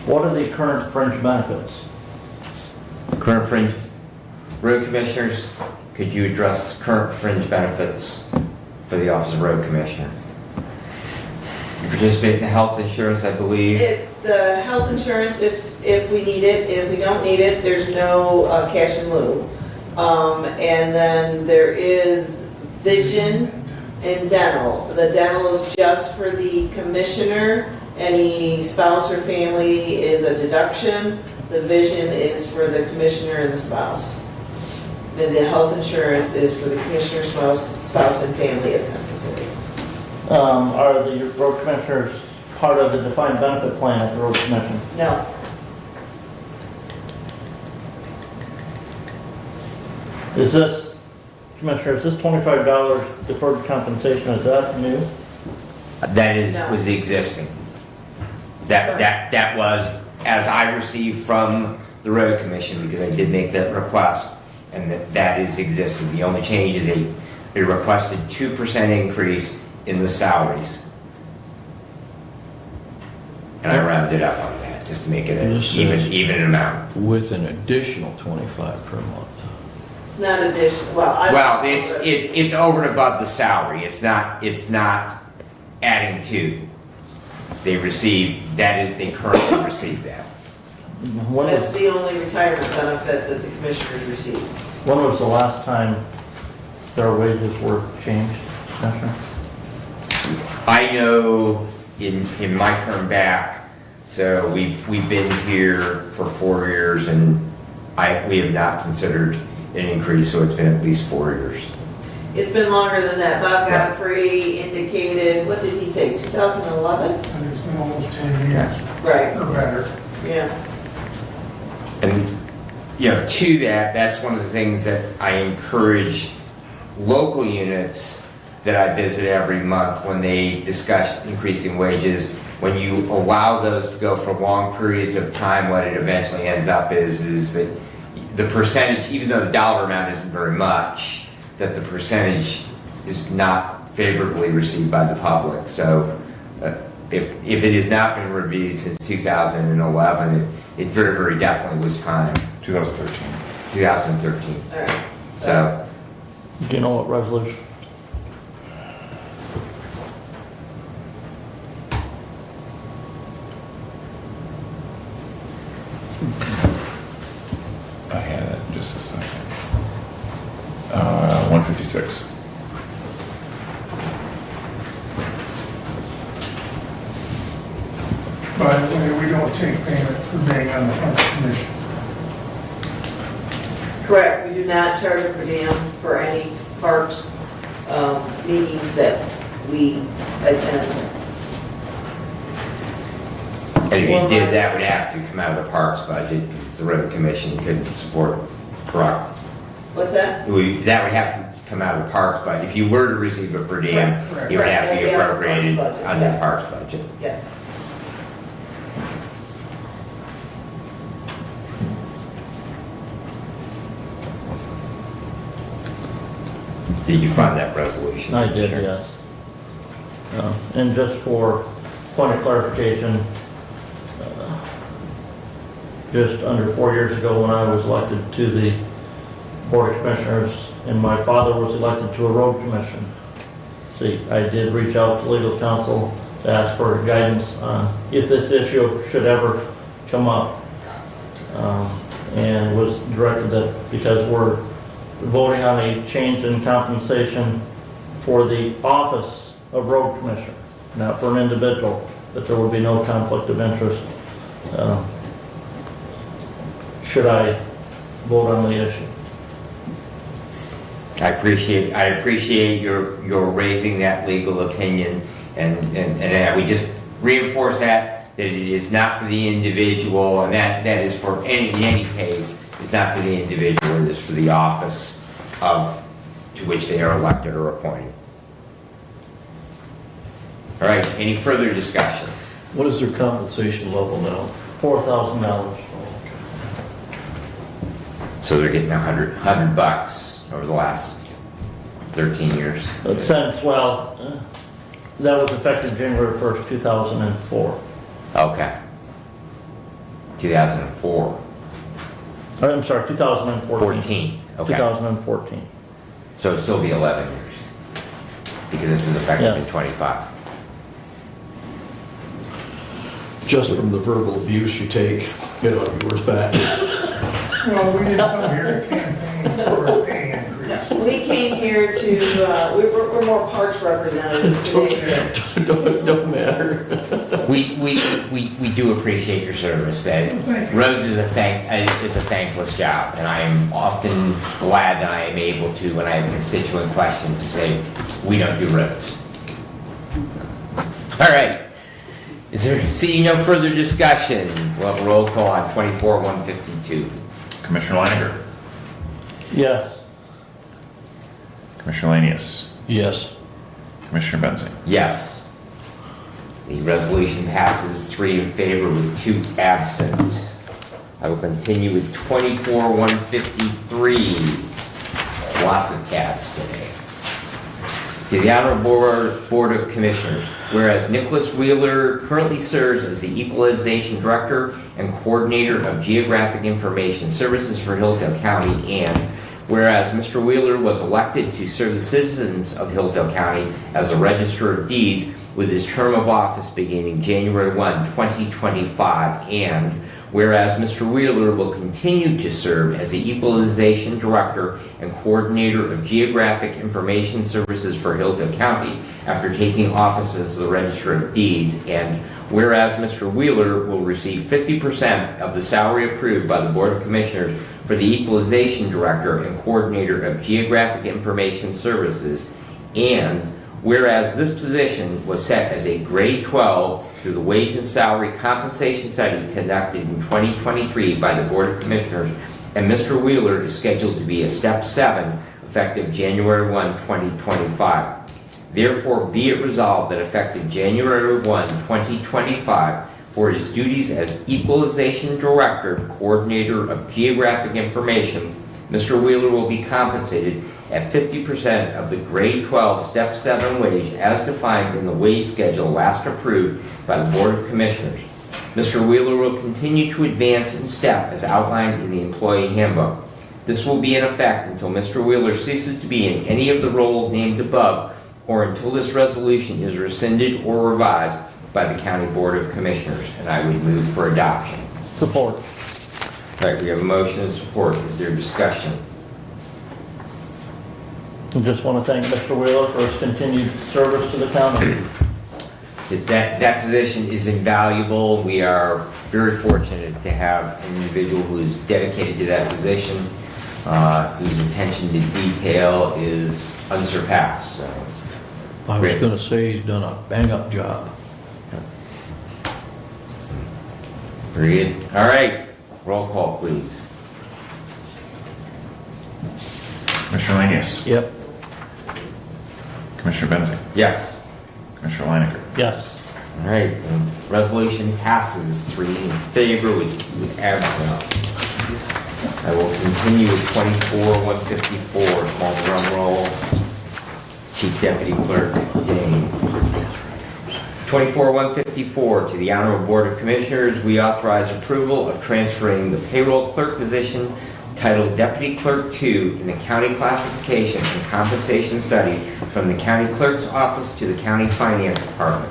What are the current fringe benefits? Current fringe, road commissioners, could you address current fringe benefits for the Office of Road Commissioner? You participate in the health insurance, I believe. It's the health insurance if we need it. If we don't need it, there's no cash in lieu. And then there is vision and dental. The dental is just for the commissioner. Any spouse or family is a deduction. The vision is for the commissioner and the spouse. And the health insurance is for the commissioner, spouse, and family if necessary. Are the road commissioners part of the defined benefit plan at the road commission? No. Is this, Commissioner, is this $25 deferred compensation, is that new? That No. was the existing. That was, as I received from the Road Commission, because I did make that request, and that is existing. The only change is a requested 2% increase in the salaries. And I rounded up on that, just to make it an This is- even amount. With an additional 25 per month. It's not additional, well, Well, it's over and above the salary. It's not adding to. They currently receive that. When That's was, the only retirement benefit that the commissioners receive. when was the last time their wages were changed, Commissioner? I know in my term back, so we've been here for 4 years, and we have not considered an increase, so it's been at least 4 years. It's been longer than that. Bob Godfrey indicated, what did he say, 2011? And it's been almost 10 years, Right, or better. yeah. And, to that's one of the things that I encourage local units that I visit every month when they discuss increasing wages. When you allow those to go for long periods of time, what it eventually ends up is that the percentage, even though the dollar amount isn't very much, that the percentage is not favorably received by the public. So if it has not been reviewed since 2011, it very, very definitely was time, 2013. 2013. All right. So, Do you know what resolution? I had it, just a second. 156. By the way, we don't take payment for being on the Parks Commission. Correct, we do not charge a per diem for any parks meetings that we attend. and if you did, that would have to come out of the parks budget because the road commission couldn't support, correct? What's that? That would have to come out of the parks budget. If you were to receive a per diem, Correct. it would have to be Correct. appropriated Out of the parks budget, under the yes. parks budget. Yes. Did you find that resolution? I did, Sure. yes. And just for point of clarification, just under 4 years ago when I was elected to the Board of Commissioners and my father was elected to a road commission seat, I did reach out to legal counsel to ask for guidance on if this issue should ever come up. And was directed that because we're voting on a change in compensation for the office of road commissioner, not for an individual, that there would be no conflict of interest. Should I vote on the issue? I appreciate your raising that legal opinion, and we just reinforce that it is not for the individual, and that is for in any case, it's not for the individual, it is for the office to which they are elected or appointed. All right, any further discussion? What is their compensation level now? $4,000. So they're getting $100 over the last 13 years. Since, that was effective January 1st, 2004. Okay. 2004. I'm sorry, 2014. 14. Okay. 2014. So it'll still be 11 years because this is effective in Yeah. 25. Just from the verbal abuse you take, it ought to be worth that. Well, we didn't come here to campaign for a pay increase. We came here to, we're more parks representatives today. Don't matter. We do appreciate your service. That Thank you. roads is a thankless job, and I am often glad that I am able to, when I have constituent questions, say we don't do roads. All right. Seeing no further discussion, we'll have a roll call on 24-152. Commissioner Leininger. Yes. Commissioner Lanius. Yes. Commissioner Benzing. Yes. The resolution passes 3 in favor with 2 absent. I will continue with 24-153. Lots of tabs today. To the Honorable Board of Commissioners, whereas Nicholas Wheeler currently serves as the Equalization Director and Coordinator of Geographic Information Services for Hillsdale County, and whereas Mr. Wheeler was elected to serve the citizens of Hillsdale County as a Register of Deeds with his term of office beginning January 1, 2025, and whereas Mr. Wheeler will continue to serve as the Equalization Director and Coordinator of Geographic Information Services for Hillsdale County after taking office as the Register of Deeds, and whereas Mr. Wheeler will receive 50% of the salary approved by the Board of Commissioners for the Equalization Director and Coordinator of Geographic Information Services, and whereas this position was set as a grade 12 through the wage and salary compensation study conducted in 2023 by the Board of Commissioners, and Mr. Wheeler is scheduled to be a step 7 effective January 1, 2025. Therefore, be it resolved that effective January 1, 2025, for his duties as Equalization Director, Coordinator of Geographic Information, Mr. Wheeler will be compensated at 50% of the grade 12 step 7 wage as defined in the wage schedule last approved by by the Board of Commissioners. Mr. Wheeler will continue to advance in step as outlined in the employee handbook. This will be in effect until Mr. Wheeler ceases to be in any of the roles named above or until this resolution is rescinded or revised by the County Board of Commissioners, and I would move for adoption. Support. All right, we have a motion and support. Is there discussion? I just want to thank Mr. Wheeler for his continued service to the county. That position is invaluable. We are very fortunate to have an individual who is dedicated to that position, whose attention to detail is unsurpassed. So, I was Great. gonna say he's done a bang-up job. very good. All right, roll call, please. Commissioner Lanius. Yep. Commissioner Benzing. Yes. Commissioner Leinecker. Yes. All right, the resolution passes 3 in favor with absent. I will continue with 24-154, small drum roll. Chief Deputy Clerk Dane. 24-154, to the Honorable Board of Commissioners, we authorize approval of transferring the payroll clerk position titled Deputy Clerk 2 in the County Classification and Compensation Study from the County Clerk's Office to the County Finance Department.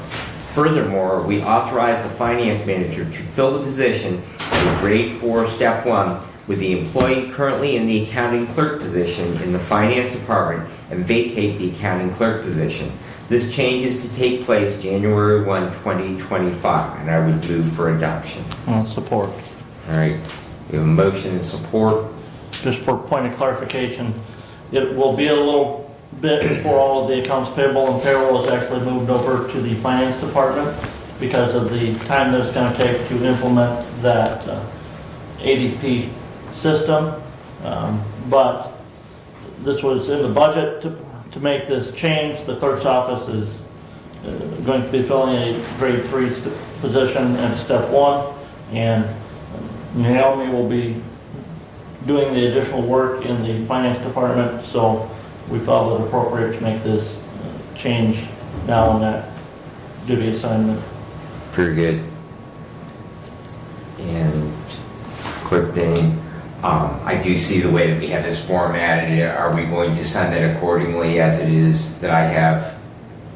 Furthermore, we authorize the Finance Manager to fill the position at a Grade 4, Step 1, with the employee currently in the Accounting Clerk position in the Finance Department and vacate the Accounting Clerk position. This change is to take place January 1, 2025, and I would move for adoption. Support. All right, we have a motion and support. Just for point of clarification, it will be a little bit before all of the accounts payable and payroll is actually moved over to the finance department because of the time that it's going to take to implement that ADP system. But this was in the budget to make this change. The clerk's office is going to be filling a grade 3 position at step 1, and Naomi will be doing the additional work in the finance department, so we felt it appropriate to make this change now in that duty assignment. Very good. And Clerk Dane, I do see the way that we have this formatted. Are we going to send it accordingly as it is that I have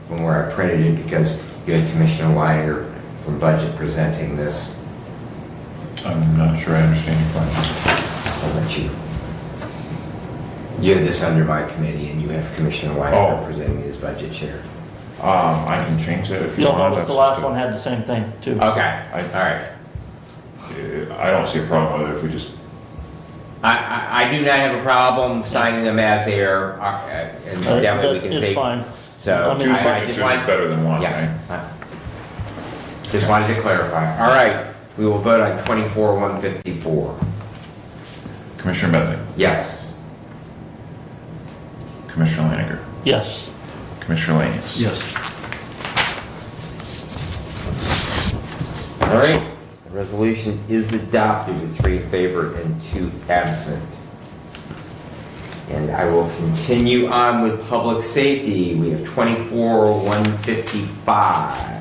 from where I printed it? Because you had Commissioner Weiner from Budget presenting this. I'm not sure I understand your question. I'll let you. You have this under my committee, and you have Commissioner Weiner Oh. representing his budget chair. I can change that if you You'll want. notice the last one had the same thing too. Okay, all right. I don't see a problem with it if we just, I do not have a problem signing them as they are, and definitely we can It's say. fine. So I mean, two I just signatures is wanted, better than one, yeah. right? Just wanted to clarify. All right, we will vote on 24-154. Commissioner Benzing. Yes. Commissioner Leinecker. Yes. Commissioner Lanius. Yes. All right, the resolution is adopted with 3 in favor and 2 absent. And I will continue on with public safety. We have 24-155.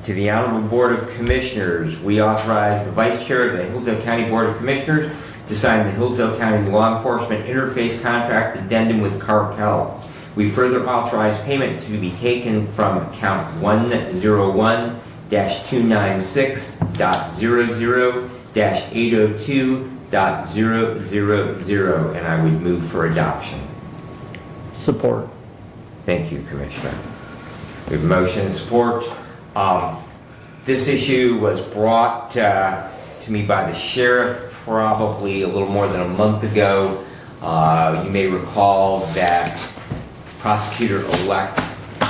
To the Honorable Board of Commissioners, we authorize the Vice Chair of the Hillsdale County Board of Commissioners to sign the Hillsdale County Law Enforcement Interface Contract Addendum with Carpel. We further authorize payment to be taken from account 101-296.00-802.000, and I would move for adoption. Support. Thank you, Commissioner. We have motion and support. This issue was brought to me by the sheriff probably a little more than a month ago. You may recall that Prosecutor-elect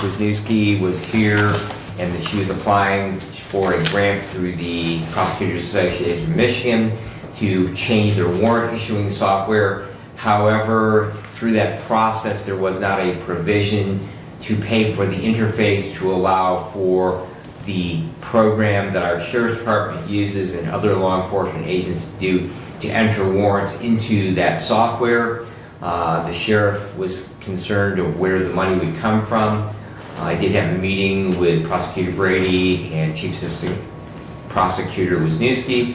Wisniewski was here and that she was applying for a grant through the Prosecutors Association of Michigan to change their warrant issuing software. However, through that process, there was not a provision to pay for the interface to allow for the program that our Sheriff's Department uses and other law enforcement agents do to enter warrants into that software. The sheriff was concerned of where the money would come from. I did have a meeting with Prosecutor Brady and Chief Assistant Prosecutor Wisniewski,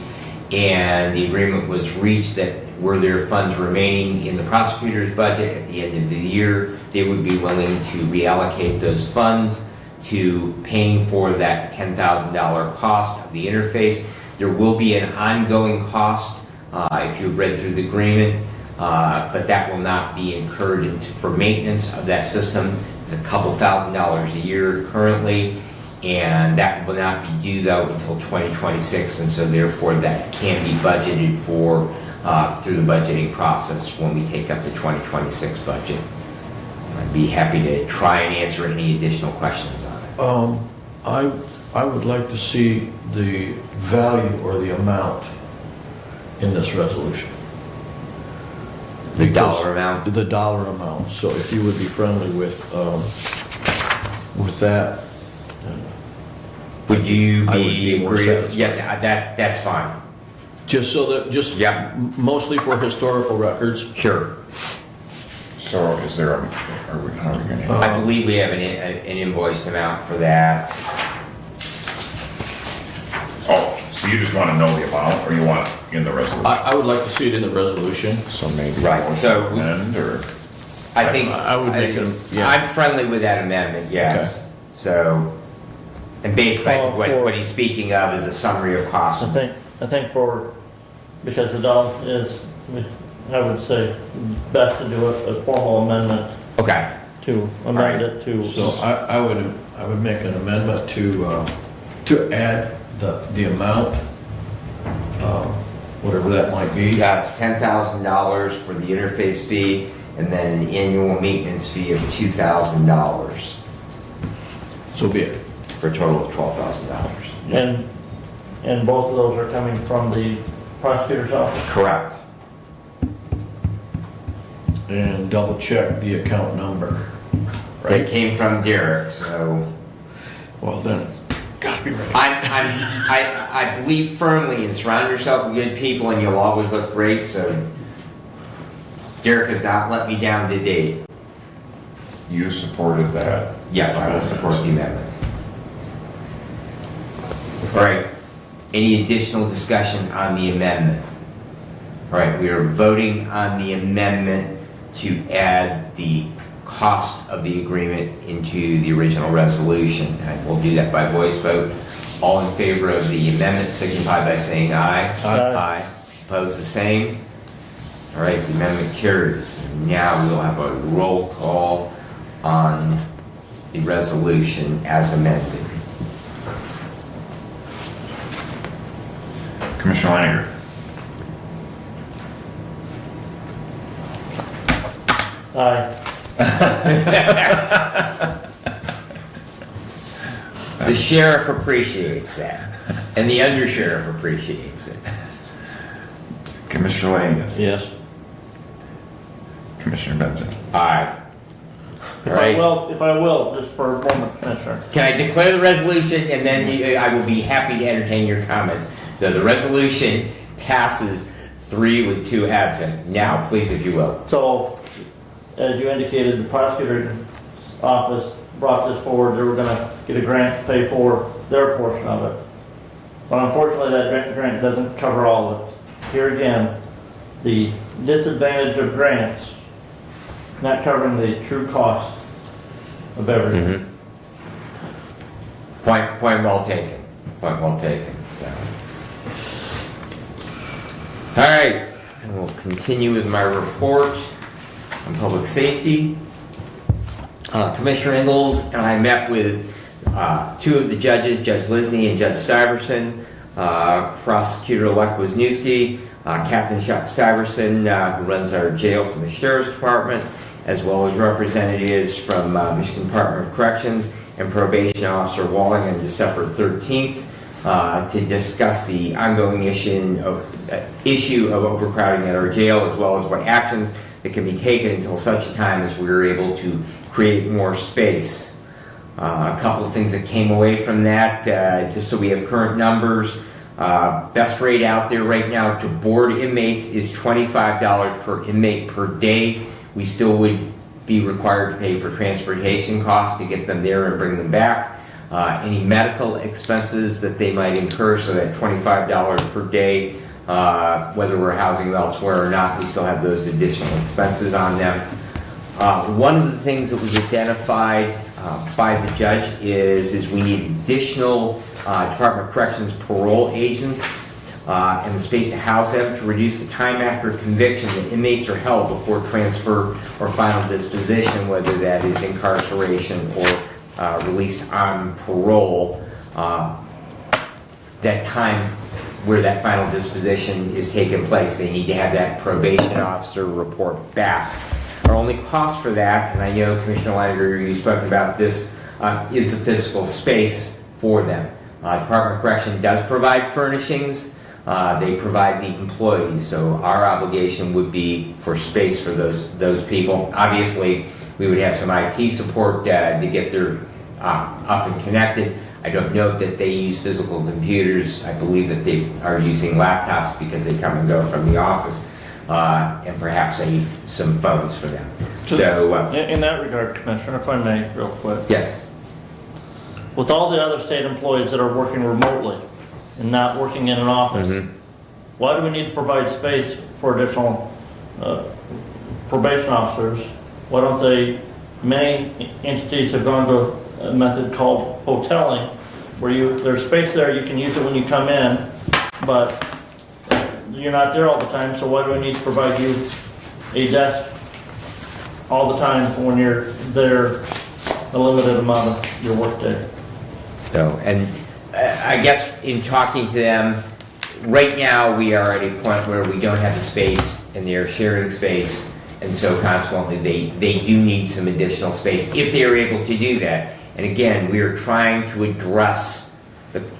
and the agreement was reached that were there funds remaining in the prosecutor's budget at the end of the year, they would be willing to reallocate those funds to paying for that $10,000 cost of the interface. There will be an ongoing cost if you've read through the agreement, but that will not be incurred for maintenance of that system. It's a couple $1,000s a year currently, and that will not be due though until 2026, and so therefore that can be budgeted for through the budgeting process when we take up the 2026 budget. I'd be happy to try and answer any additional questions on it. I would like to see the value or the amount in this resolution. The dollar amount? The dollar amount. So if you would be friendly with that. Would you I would be be more agree? satisfied. Yeah, that's fine. Just so that, just Yeah. mostly for historical records. Sure. So is there a, how are we gonna? I believe we have an invoiced amount for that. Oh, so you just want to know the amount, or you want it in the resolution? I would like to see it in the resolution. So maybe. Right, so- Amend, or? I think. I would make it, yeah. I'm friendly with that amendment, yes. So, and basically, I think what he's speaking of is a summary of costs. I think because the dollar is, I would say, best to do a formal amendment Okay, to amend it to. So I would make an amendment to add the amount, whatever that might be. yeah, it's $10,000 for the interface fee, and then an annual maintenance fee of $2,000, So be it. for a total of $12,000. And both of those are coming from the prosecutor's office? Correct. And double check the account number. It came from Derek, so. Well, then it's gotta be right. I believe firmly in surround yourself with good people and you'll always look great, so Derek has not let me down to date. You supported that? Yes, I will support the amendment. All right, any additional discussion on the amendment? All right, we are voting on the amendment to add the cost of the agreement into the original resolution. And we'll do that by voice vote. All in favor of the amendment signify by saying aye. Aye. Opposed, the same. All right, the amendment carries. Now we'll have a roll call on the resolution as amended. Commissioner Leininger? Aye. The sheriff appreciates that, and the undersheriff appreciates it. Commissioner Lanius? Yes. Commissioner Benson? Aye. If All right. if I will, just for a moment, Commissioner. Can I declare the resolution, and then I will be happy to entertain your comments. So the resolution passes 3 with 2 absent. Now, please, if you will. So, as you indicated, the prosecutor's office brought this forward. They were gonna get a grant to pay for their portion of it. But unfortunately, that grant doesn't cover all of it. Here again, the disadvantage of grants, not covering the true cost of everything. Point well taken. Point well taken. So. All right, and we'll continue with my report on public safety. Commissioner Ingalls and I met with 2 of the judges, Judge Lisney and Judge Stiverson, Prosecutor-elect Wisniewski, Captain Chuck Stiverson, who runs our jail for the Sheriff's Department, as well as representatives from Michigan Department of Corrections and Probation Officer Walling on December 13th to discuss the ongoing issue of overcrowding at our jail, as well as what actions that can be taken until such a time as we are able to create more space. A couple of things that came away from that, just so we have current numbers. Best rate out there right now to board inmates is $25 per inmate per day. We still would be required to pay for transportation costs to get them there and bring them back. Any medical expenses that they might incur, so that $25 per day, whether we're housing them elsewhere or not, we still have those additional expenses on them. One of the things that was identified by the judge is we need additional Department of Corrections parole agents and the space to house them to reduce the time after conviction that inmates are held before transfer or final disposition, whether that is incarceration or release on parole. That time where that final disposition is taking place, they need to have that probation officer report back. Our only cost for that, and I know Commissioner Leininger, you've spoken about this, is the physical space for them. Department of Correction does provide furnishings. They provide the employees, so our obligation would be for space for those people. Obviously, we would have some IT support to get their up and connected. I don't know that they use physical computers. I believe that they are using laptops because they come and go from the office. And perhaps I need some phones for them. So, In that regard, Commissioner, if I may, real quick. yes. With all the other state employees that are working remotely and not working in an office, why do we need to provide space for additional probation officers? Why don't they, many entities have gone to a method called hoteling, where there's space there, you can use it when you come in, but you're not there all the time, so why do we need to provide you a desk all the time when you're there a limited amount of your workday? So, and I guess in talking to them, right now we are at a point where we don't have the space and they're sharing space, and so consequently they do need some additional space if they are able to do that. And again, we are trying to address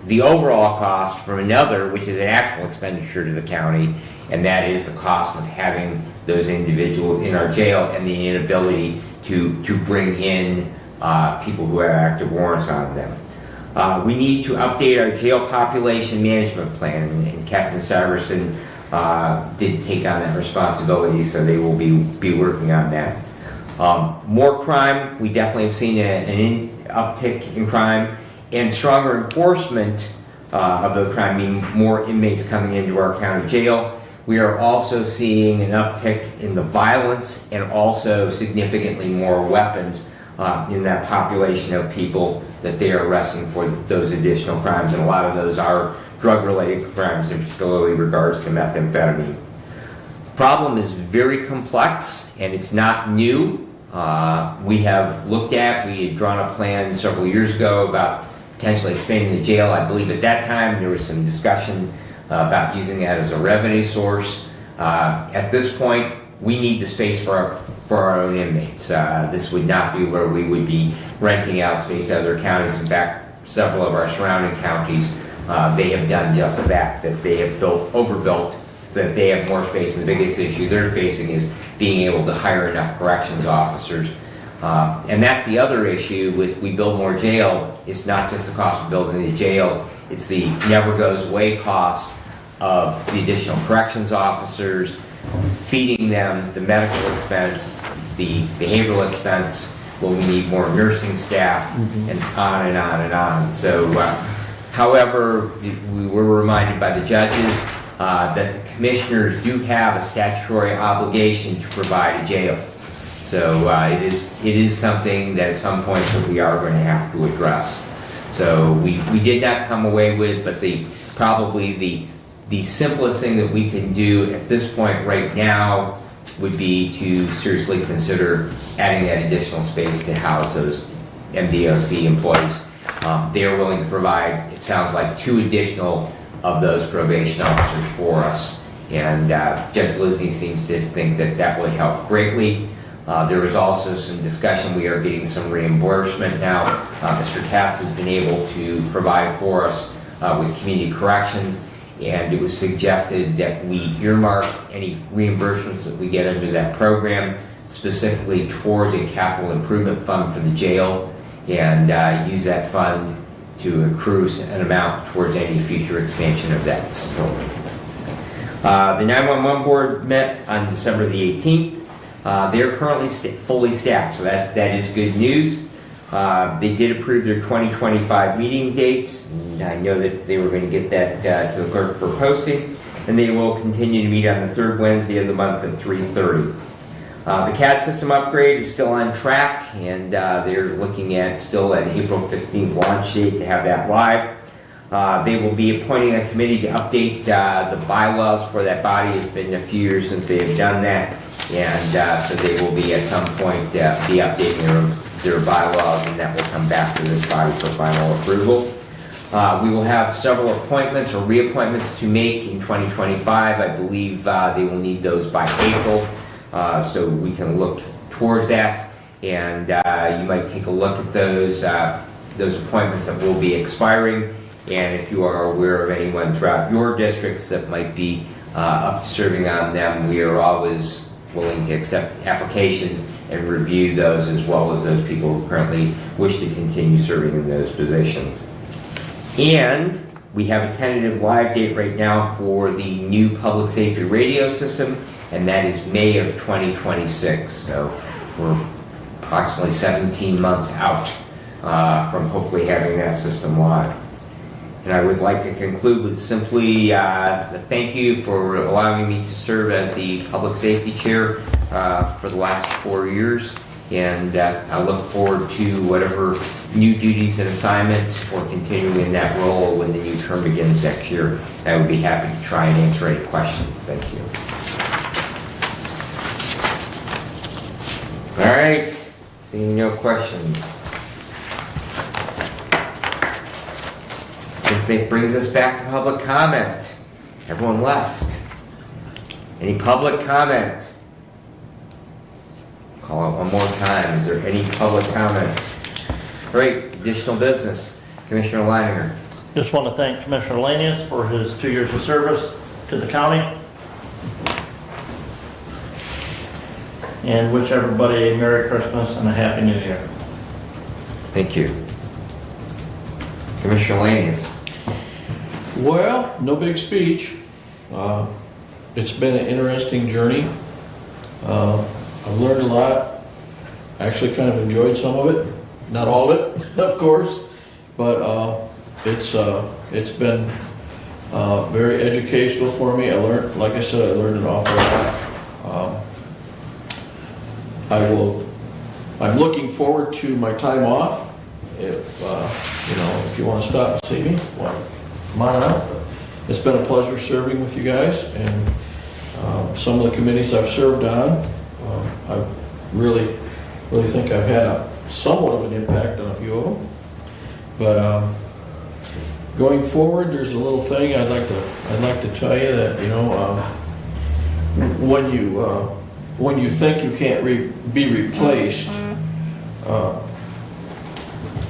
the overall cost from another, which is an actual expenditure to the county, and that is the cost of having those individuals in our jail and the inability to bring in people who have active warrants on them. We need to update our jail population management plan, and Captain Syverson did take on that responsibility, so they will be working on that. More crime, we definitely have seen an uptick in crime, and stronger enforcement of the crime, meaning more inmates coming into our county jail. We are also seeing an uptick in the violence and also significantly more weapons in that population of people that they are arresting for those additional crimes, and a lot of those are drug-related crimes, in particularly regards to methamphetamine. The problem is very complex, and it's not new. We have looked at, we had drawn a plan several years ago about potentially expanding the jail. I believe at that time there was some discussion about using that as a revenue source. At this point, we need the space for our own inmates. This would not be where we would be renting out space to other counties. In fact, several of our surrounding counties, they have done just that they have overbuilt so that they have more space. And the biggest issue they're facing is being able to hire enough corrections officers. And that's the other issue with we build more jail. It's not just the cost of building the jail, it's the never goes away cost of the additional corrections officers, feeding them, the medical expense, the behavioral expense, well, we need more nursing staff, and on and on and on. So, however, we were reminded by the judges that the commissioners do have a statutory obligation to provide a jail. So it is something that at some point that we are going to have to address. So we did not come away with, but probably the simplest thing that we can do at this point right now would be to seriously consider adding that additional space to house those MDOC employees. They are willing to provide, it sounds like, 2 additional of those probation officers for us. And Judge Lisney seems to think that would help greatly. There was also some discussion, we are getting some reimbursement now. Mr. Katz has been able to provide for us with community corrections, and it was suggested that we earmark any reimbursements that we get under that program specifically towards a capital improvement fund for the jail, and use that fund to accrue an amount towards any future expansion of that facility. The 911 board met on December the 18th. They're currently fully staffed, so that is good news. They did approve their 2025 meeting dates, and I know that they were going to get that to the clerk for posting, and they will continue to meet on the third Wednesday of the month at 3:30. The CAD system upgrade is still on track, and they're looking at still an April 15th launch date to have that live. They will be appointing a committee to update the bylaws for that body. It's been a few years since they have done that, and so they will be at some point be updating their bylaws, and that will come back to this body for final approval. We will have several appointments or reappointments to make in 2025. I believe they will need those by April. So we can look towards that, and you might take a look at those appointments that will be expiring, and if you are aware of anyone throughout your districts that might be up to serving on them, we are always willing to accept applications and review those, as well as those people who currently wish to continue serving in those positions. And we have a tentative live date right now for the new public safety radio system, and that is May of 2026. So we're approximately 17 months out from hopefully having that system live. And I would like to conclude with simply a thank you for allowing me to serve as the public safety chair for the last 4 years. And I look forward to whatever new duties and assignments or continuing in that role when the new term begins next year. I would be happy to try and answer any questions. Thank you. All right, seeing no questions. It brings us back to public comment. Everyone left. Any public comment? Call it one more time. Is there any public comment? All right, additional business. Commissioner Leininger. Just want to thank Commissioner Lanius for his 2 years of service to the county. And wish everybody a Merry Christmas and a Happy New Year. Thank you. Commissioner Lanius. Well, no big speech. It's been an interesting journey. I've learned a lot. Actually kind of enjoyed some of it. Not all of it, of course, but it's been very educational for me. I learned, like I said, I learned an awful lot. I'm looking forward to my time off. If you want to stop and see me, well, come on out. It's been a pleasure serving with you guys, and some of the committees I've served on, I really think I've had somewhat of an impact on a few of them. But going forward, there's a little thing I'd like to tell you that when you think you can't be replaced,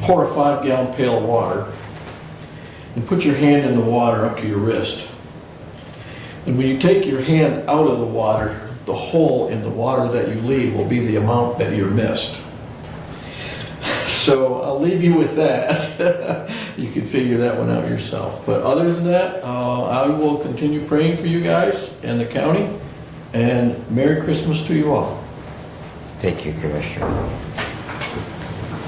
pour a 5-gallon pail of water and put your hand in the water up to your wrist. And when you take your hand out of the water, the hole in the water that you leave will be the amount that you're missed. So I'll leave you with that. You can figure that one out yourself. But other than that, I will continue praying for you guys and the county. And Merry Christmas to you all. Thank you, Commissioner.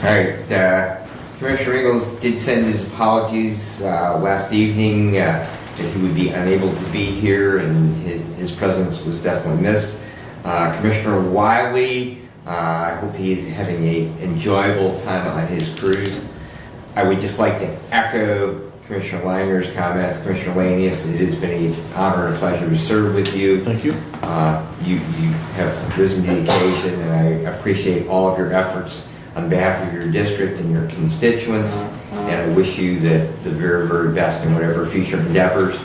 All right, Commissioner Eagles did send his apologies last evening that he would be unable to be here, and his presence was definitely missed. Commissioner Wiley, I hope he's having an enjoyable time on his cruise. I would just like to echo Commissioner Langer's comments. Commissioner Lanius, it has been an honor and a pleasure to serve with you. Thank you. You have risen to the occasion, and I appreciate all of your efforts on behalf of your district and your constituents, and I wish you the very, very best in whatever future endeavors.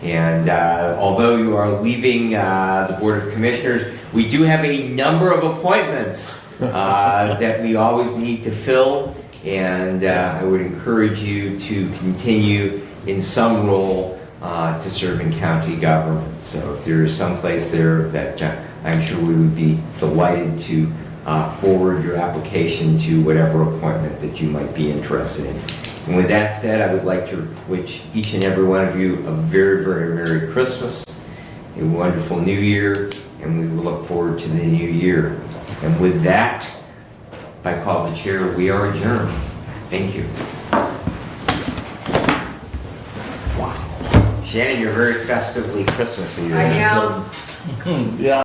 And although you are leaving the Board of Commissioners, we do have a number of appointments that we always need to fill, and I would encourage you to continue in some role to serve in county government. So if there is some place there that I'm sure we would be delighted to forward your application to whatever appointment that you might be interested in. And with that said, I would like to wish each and every one of you a very, very Merry Christmas, a wonderful New Year, and we will look forward to the new year. And with that, I call the chair, we are adjourned. Thank you. Wow. Shannon, you're very festively Christmassy. I know. Yeah.